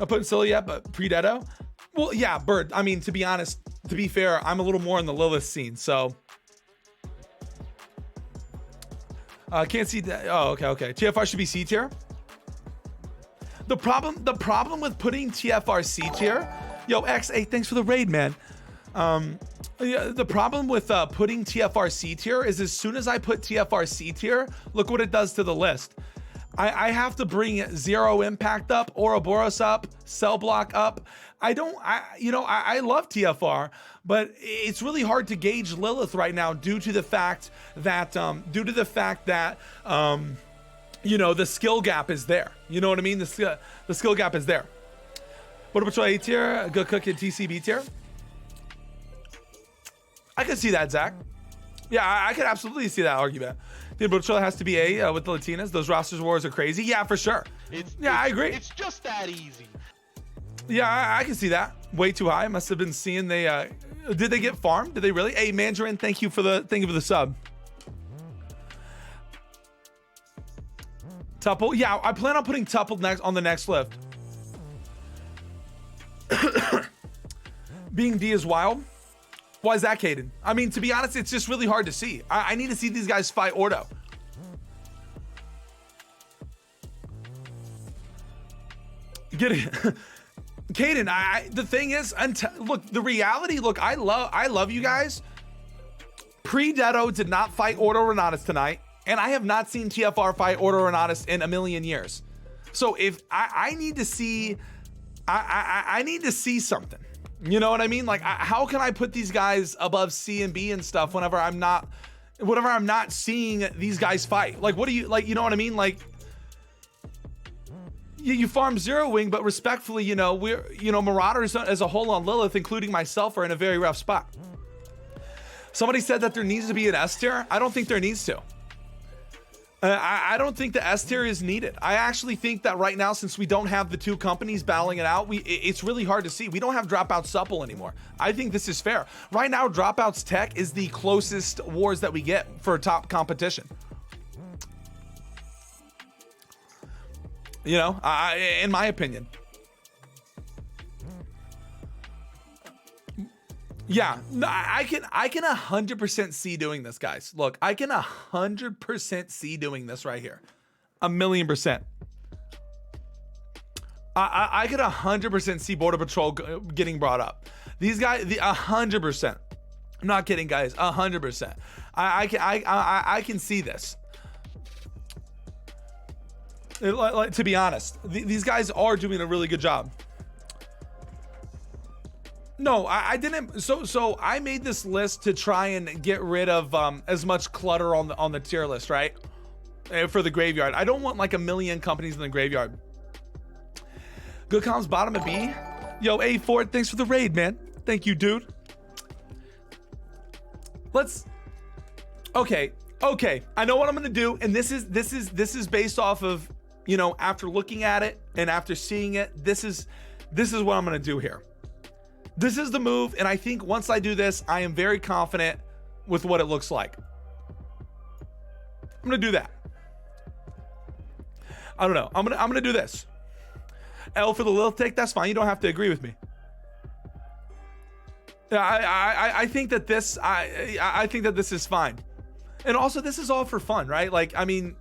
I put Scylla yet, but pre-Dedo. Well, yeah, Bird. I mean, to be honest, to be fair, I'm a little more in the Lilith scene, so. Can't see that. Oh, okay. TFR should be C tier. The problem with putting TFR C tier, yo, XA, thanks for the raid, man. Yeah, the problem with putting TFR C tier is as soon as I put TFR C tier, look what it does to the list. I have to bring Zero Impact up, Ouroboros up, Cell Block up. I love TFR, but it's really hard to gauge Lilith right now due to the fact that, you know, the skill gap is there. You know what I mean? The skill gap is there. Border Patrol A tier, Good Cook and TCB tier. I could see that, Zach. Yeah, I could absolutely see that argument. The Border Patrol has to be A with the Latinas. Those rosters wars are crazy. Yeah, for sure. I agree. It's just that easy. Yeah, I can see that. Way too high. Must have been seeing they. Did they get farmed? Did they really? Hey, Mandarin, thank you for the sub. Tuple. Yeah, I plan on putting Tuple next on the next lift. Being D is wild. Why is that, Caden? I mean, to be honest, it's just really hard to see. I need to see these guys fight Ordo. Get it. Caden, the thing is, look, the reality, look, I love you guys. Pre-Dedo did not fight Ordo Renatus tonight, and I have not seen TFR fight Ordo Renatus in a million years. So if I need to see, I need to see something. You know what I mean? Like, how can I put these guys above C and B and stuff whenever I'm not seeing these guys fight? Like, what do you, like, you know what I mean? Like, you farm Zero Wing, but respectfully, you know, Marauders as a whole on Lilith, including myself, are in a very rough spot. Somebody said that there needs to be an S tier. I don't think there needs to. I don't think the S tier is needed. I actually think that right now, since we don't have the two companies battling it out, it's really hard to see. We don't have Dropout Supple anymore. I think this is fair. Right now, Dropout's Tech is the closest wars that we get for top competition. You know, in my opinion. Yeah, I can 100% see doing this, guys. Look, I can 100% see doing this right here. 1,000,000%. I could 100% see Border Patrol getting brought up. These guys, 100%. I'm not kidding, guys. 100%. I can see this. To be honest, these guys are doing a really good job. No, I didn't. So I made this list to try and get rid of as much clutter on the tier list, right? For the graveyard. I don't want like 1,000,000 companies in the graveyard. Good comms bottom of B. Yo, A4, thanks for the raid, man. Thank you, dude. Okay. I know what I'm gonna do, and this is based off of, you know, after looking at it and after seeing it, this is what I'm gonna do here. This is the move, and I think once I do this, I am very confident with what it looks like. I'm gonna do that. I don't know. I'm gonna do this. L for the Lilith take. That's fine. You don't have to agree with me. I think that this I think that this is fine, and also this is all for fun, right? Like, I mean,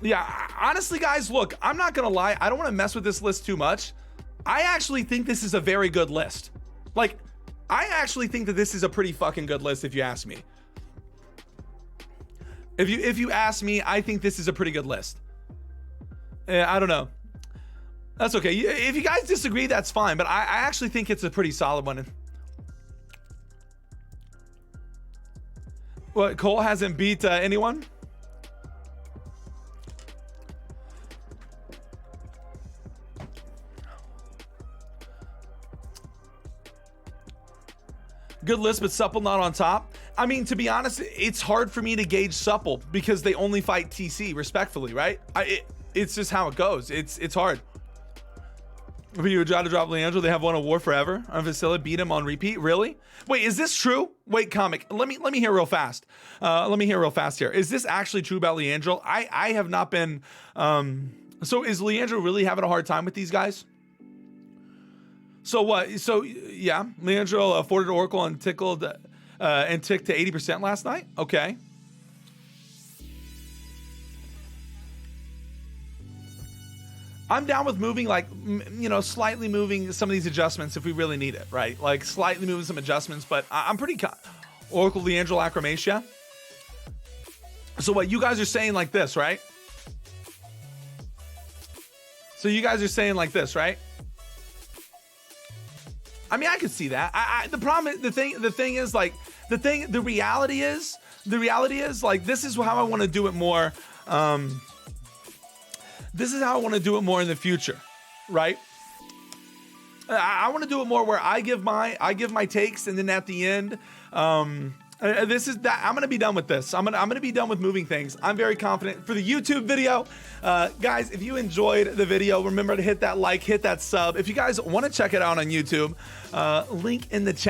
yeah, honestly, guys, look, I'm not gonna lie. I don't want to mess with this list too much. I actually think this is a very good list. Like, I actually think that this is a pretty fucking good list, if you ask me. If you ask me, I think this is a pretty good list. I don't know. That's okay. If you guys disagree, that's fine. But I actually think it's a pretty solid one. What, Cole hasn't beat anyone? Good list, but Supple not on top. I mean, to be honest, it's hard for me to gauge Supple because they only fight TC, respectfully, right? It's just how it goes. It's hard. If you would try to drop Leandro, they have won a war forever. On Vasilla, beat him on repeat. Really? Wait, is this true? Wait, comic. Let me hear real fast. Let me hear real fast here. Is this actually true about Leandro? I have not been. So is Leandro really having a hard time with these guys? So what? So yeah, Leandro afforded Oracle and ticked to 80% last night. Okay. I'm down with moving, like, you know, slightly moving some of these adjustments if we really need it, right? Like slightly moving some adjustments, but I'm pretty Oracle Leandro Acromatia. So what you guys are saying like this, right? So you guys are saying like this, right? I mean, I could see that. The problem, the thing is, like, the reality is like, this is how I want to do it more. This is how I want to do it more in the future, right? I want to do it more where I give my takes, and then at the end, this is that I'm gonna be done with this. I'm gonna be done with moving things. I'm very confident for the YouTube video. Guys, if you enjoyed the video, remember to hit that like, hit that sub. If you guys want to check it out on YouTube, link in the chat.